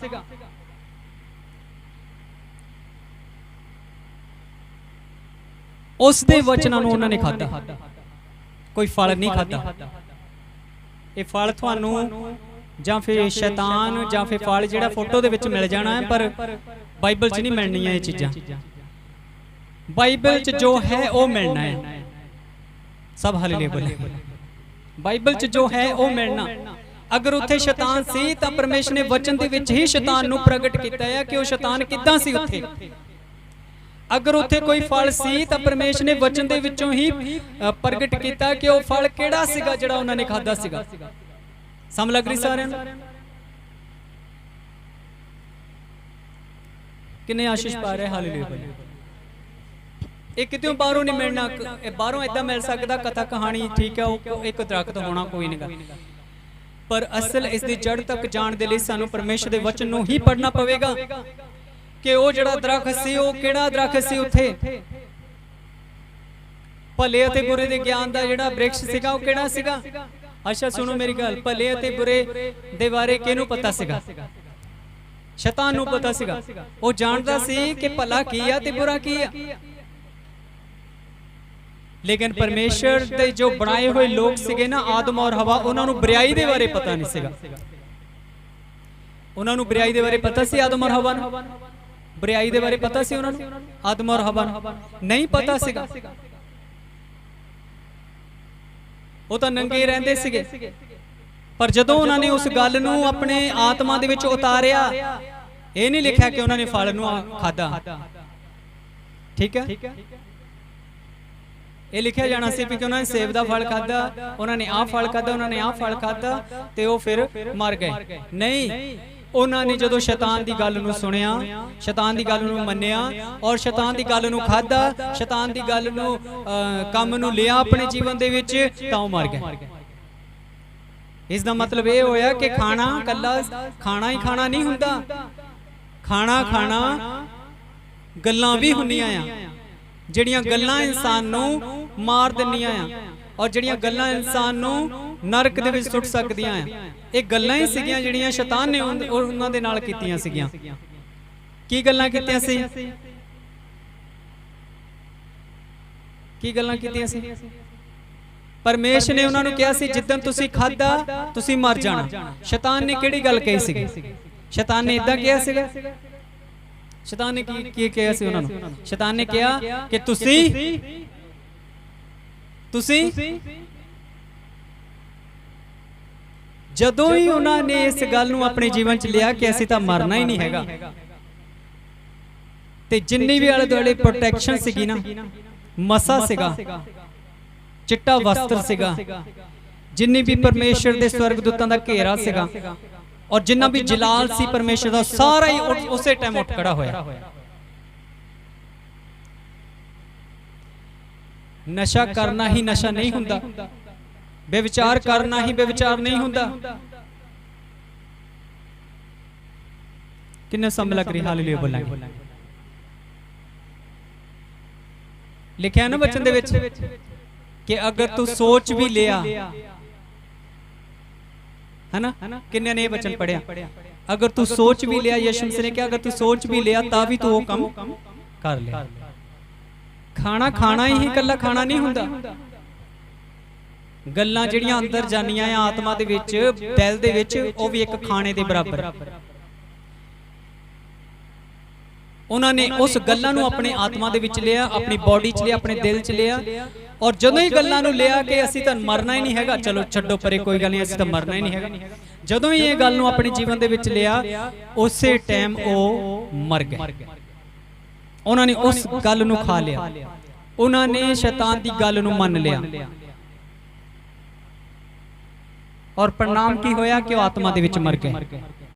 ਉਸ ਦੇ ਵਚਨਾਂ ਨੂੰ ਉਹਨਾਂ ਨੇ ਖਾਧਾ, ਕੋਈ ਫਲ ਨਹੀਂ ਖਾਧਾ। ਇਹ ਫਲ ਤੁਹਾਨੂੰ ਜਾਂ ਫਿਰ ਸ਼ੈਤਾਨ ਜਾਂ ਫਿਰ ਫਲ ਜਿਹੜਾ ਫੋਟੋ ਦੇ ਵਿੱਚ ਮਿਲ ਜਾਣਾ ਹੈ, ਪਰ ਬਾਈਬਲ 'ਚ ਨਹੀਂ ਮਿਲਣੀਆਂ ਇਹ ਚੀਜ਼ਾਂ। ਬਾਈਬਲ 'ਚ ਜੋ ਹੈ ਉਹ ਮਿਲਣਾ ਹੈ। ਸਭ ਹਾਲੇਲੂਇਆ ਬੋਲੇ। ਬਾਈਬਲ 'ਚ ਜੋ ਹੈ ਉਹ ਮਿਲਣਾ। ਅਗਰ ਉੱਥੇ ਸ਼ੈਤਾਨ ਸੀ ਤਾਂ ਪਰਮੇਸ਼ਰ ਨੇ ਵਚਨ ਦੇ ਵਿੱਚ ਹੀ ਸ਼ੈਤਾਨ ਨੂੰ ਪ੍ਰਗਟ ਕੀਤਾ ਹੈ ਕਿ ਉਹ ਸ਼ੈਤਾਨ ਕਿੱਦਾਂ ਸੀ ਉੱਥੇ। ਅਗਰ ਉੱਥੇ ਕੋਈ ਫਲ ਸੀ ਤਾਂ ਪਰਮੇਸ਼ਰ ਨੇ ਵਚਨ ਦੇ ਵਿੱਚੋਂ ਹੀ ਪ੍ਰਗਟ ਕੀਤਾ ਕਿ ਉਹ ਫਲ ਕਿਹੜਾ ਸੀਗਾ ਜਿਹੜਾ ਉਹਨਾਂ ਨੇ ਖਾਧਾ ਸੀਗਾ। ਸਮਝ ਲੱਗ ਰਹੀ ਸਾਰਿਆਂ ਨੂੰ? ਕਿੰਨੇ ਆਸ਼ੀਸ਼ ਪਾ ਰਹੇ? ਹਾਲੇਲੂਇਆ ਬੋਲੇ। ਇਹ ਕਿਤੇ ਬਾਹਰੋਂ ਨਹੀਂ ਮਿਲਣਾ। ਬਾਹਰੋਂ ਏਦਾਂ ਮਿਲ ਸਕਦਾ ਕਥਾ ਕਹਾਣੀ, ਠੀਕ ਹੈ, ਉਹ ਇੱਕ ਦਰਖਤ ਹੋਣਾ, ਕੋਈ ਨਹੀਂ, ਪਰ ਅਸਲ ਇਸ ਦੀ ਜੜ ਤੱਕ ਜਾਣ ਦੇ ਲਈ ਸਾਨੂੰ ਪਰਮੇਸ਼ਰ ਦੇ ਵਚਨ ਨੂੰ ਹੀ ਪੜ੍ਹਨਾ ਪਵੇਗਾ ਕਿ ਉਹ ਜਿਹੜਾ ਦਰਖਤ ਸੀ ਉਹ ਕਿਹੜਾ ਦਰਖਤ ਸੀ। ਉੱਥੇ ਭਲੇ ਅਤੇ ਬੁਰੇ ਦੇ ਗਿਆਨ ਦਾ ਜਿਹੜਾ ਬ੍ਰਿਕਸ਼ ਸੀਗਾ ਉਹ ਕਿਹੜਾ ਸੀਗਾ? ਅੱਛਾ ਸੁਣੋ ਮੇਰੀ ਗੱਲ, ਭਲੇ ਅਤੇ ਬੁਰੇ ਦੇ ਬਾਰੇ ਕਿਹਨੂੰ ਪਤਾ ਸੀਗਾ? ਸ਼ੈਤਾਨ ਨੂੰ ਪਤਾ ਸੀਗਾ। ਉਹ ਜਾਣਦਾ ਸੀ ਕਿ ਭਲਾ ਕੀ ਆ ਤੇ ਬੁਰਾ ਕੀ ਆ। ਲੇਕਿਨ ਪਰਮੇਸ਼ਰ ਦੇ ਜੋ ਬਣਾਏ ਹੋਏ ਲੋਕ ਸੀਗੇ ਨਾ, ਆਦਮ ਔਰ ਹਵਾ, ਉਹਨਾਂ ਨੂੰ ਬੁਰਾਈ ਦੇ ਬਾਰੇ ਪਤਾ ਨਹੀਂ ਸੀਗਾ। ਉਹਨਾਂ ਨੂੰ ਬੁਰਾਈ ਦੇ ਬਾਰੇ ਪਤਾ ਸੀ? ਆਦਮ ਔਰ ਹਵਾ ਨੂੰ ਬੁਰਾਈ ਦੇ ਬਾਰੇ ਪਤਾ ਸੀ? ਉਹਨਾਂ ਨੂੰ ਆਦਮ ਔਰ ਹਵਾ ਨੂੰ ਨਹੀਂ ਪਤਾ ਸੀਗਾ। ਉਹ ਤਾਂ ਨੰਗੇ ਰਹਿੰਦੇ ਸੀਗੇ। ਪਰ ਜਦੋਂ ਉਹਨਾਂ ਨੇ ਉਸ ਗੱਲ ਨੂੰ ਆਪਣੇ ਆਤਮਾ ਦੇ ਵਿੱਚ ਉਤਾਰਿਆ, ਇਹ ਨਹੀਂ ਲਿਖਿਆ ਕਿ ਉਹਨਾਂ ਨੇ ਫਲ ਨੂੰ ਖਾਧਾ, ਠੀਕ ਹੈ? ਇਹ ਲਿਖਿਆ ਜਾਣਾ ਸੀ ਕਿ ਉਹਨਾਂ ਨੇ ਸੇਬ ਦਾ ਫਲ ਖਾਧਾ, ਉਹਨਾਂ ਨੇ ਆਹ ਫਲ ਖਾਧਾ, ਉਹਨਾਂ ਨੇ ਆਹ ਫਲ ਖਾਧਾ ਤੇ ਉਹ ਫਿਰ ਮਰ ਗਏ। ਨਹੀਂ, ਉਹਨਾਂ ਨੇ ਜਦੋਂ ਸ਼ੈਤਾਨ ਦੀ ਗੱਲ ਨੂੰ ਸੁਣਿਆ, ਸ਼ੈਤਾਨ ਦੀ ਗੱਲ ਨੂੰ ਮੰਨਿਆ ਔਰ ਸ਼ੈਤਾਨ ਦੀ ਗੱਲ ਨੂੰ ਖਾਧਾ, ਸ਼ੈਤਾਨ ਦੀ ਗੱਲ ਨੂੰ ਕੰਮ ਨੂੰ ਲਿਆ ਆਪਣੇ ਜੀਵਨ ਦੇ ਵਿੱਚ, ਤਾਂ ਉਹ ਮਰ ਗਏ। ਇਸ ਦਾ ਮਤਲਬ ਇਹ ਹੋਇਆ ਕਿ ਖਾਣਾ ਕੱਲਾ ਖਾਣਾ ਹੀ ਖਾਣਾ ਨਹੀਂ ਹੁੰਦਾ। ਖਾਣਾ ਖਾਣਾ ਗੱਲਾਂ ਵੀ ਹੁੰਦੀਆਂ ਆ, ਜਿਹੜੀਆਂ ਗੱਲਾਂ ਇਨਸਾਨ ਨੂੰ ਮਾਰ ਦਿੰਦੀਆਂ ਆ ਔਰ ਜਿਹੜੀਆਂ ਗੱਲਾਂ ਇਨਸਾਨ ਨੂੰ ਨਰਕ ਦੇ ਵਿੱਚ ਸੁੱਟ ਸਕਦੀਆਂ ਆ। ਇਹ ਗੱਲਾਂ ਹੀ ਸੀਗੀਆਂ ਜਿਹੜੀਆਂ ਸ਼ੈਤਾਨ ਨੇ ਉਹਨਾਂ ਦੇ ਨਾਲ ਕੀਤੀਆਂ ਸੀਗੀਆਂ। ਕੀ ਗੱਲਾਂ ਕੀਤੀਆਂ ਸੀ? ਕੀ ਗੱਲਾਂ ਕੀਤੀਆਂ ਸੀ? ਪਰਮੇਸ਼ਰ ਨੇ ਉਹਨਾਂ ਨੂੰ ਕਿਹਾ ਸੀ ਜਿੱਦਣ ਤੁਸੀਂ ਖਾਧਾ ਤੁਸੀਂ ਮਰ ਜਾਣਾ। ਸ਼ੈਤਾਨ ਨੇ ਕਿਹੜੀ ਗੱਲ ਕਹੀ ਸੀਗੀ? ਸ਼ੈਤਾਨ ਨੇ ਇਦਾਂ ਕਿਹਾ ਸੀਗਾ? ਸ਼ੈਤਾਨ ਨੇ ਕੀ ਕਿਹਾ ਸੀ ਉਹਨਾਂ ਨੂੰ? ਸ਼ੈਤਾਨ ਨੇ ਕਿਹਾ ਕਿ ਤੁਸੀਂ ਜਦੋਂ ਹੀ ਉਹਨਾਂ ਨੇ ਇਸ ਗੱਲ ਨੂੰ ਆਪਣੇ ਜੀਵਨ 'ਚ ਲਿਆ ਕਿ ਅਸੀਂ ਤਾਂ ਮਰਨਾ ਹੀ ਨਹੀਂ ਹੈਗਾ, ਤੇ ਜਿੰਨੀ ਵੀ ਆਲੇ ਦੁਆਲੇ ਪ੍ਰੋਟੈਕਸ਼ਨ ਸੀਗੀ ਨਾ, ਮਸਾ ਸੀਗਾ, ਚਿੱਟਾ ਵਸਤਰ ਸੀਗਾ, ਜਿੰਨੀ ਵੀ ਪਰਮੇਸ਼ਰ ਦੇ ਸਵਰਗਦੂਤਾਂ ਦਾ ਘੇਰਾ ਸੀਗਾ, ਔਰ ਜਿੰਨਾ ਵੀ ਜਲਾਲ ਸੀ ਪਰਮੇਸ਼ਰ ਦਾ ਸਾਰਾ ਹੀ ਉਸੇ ਟਾਈਮ ਉੱਠ ਖੜਾ ਹੋਇਆ। ਨਸ਼ਾ ਕਰਨਾ ਹੀ ਨਸ਼ਾ ਨਹੀਂ ਹੁੰਦਾ, ਬੇਵਿਚਾਰ ਕਰਨਾ ਹੀ ਬੇਵਿਚਾਰ ਨਹੀਂ ਹੁੰਦਾ। ਕਿੰਨਾ ਸਮਾਂ ਲੱਗ ਰਿਹਾ ਹਾਲੇਲੂਇਆ ਬੋਲਾਂਗੇ। ਲਿਖਿਆ ਨਾ ਵਚਨ ਦੇ ਵਿੱਚ ਕਿ ਅਗਰ ਤੂੰ ਸੋਚ ਵੀ ਲਿਆ, है ना, किन्ने ने वचन पढ़िया, अगर तू सोच भी लिया, यीशु मसीह ने कहा अगर तू सोच भी लिया ता भी तू वो काम कर ले। खाना खाना ही कल्ला खाना नहीं हुंदा, गल्लां जिहड़ियां अंदर जानियां आ आत्मा दे विच, दिल दे विच, वो भी एक खाने दे बराबर। उन्होंने उस गल्लां नूं अपने आत्मा दे विच लिया, अपनी बॉडी च लिया, अपने दिल च लिया, और जदों ही गल्लां नूं लिया कि असीं तां मरना ही नहीं हैगा, चलो छड्डो परे कोई गल नहीं, असीं तां मरना ही नहीं हैगा, जदों ही ये गल नूं अपने जीवन दे विच लिया उसे टाइम वो मर गए। उन्होंने उस गल नूं खा लिया, उन्होंने शैतान दी गल नूं मन लिया, और परिणाम की होया कि वो आत्मा दे विच मर गए।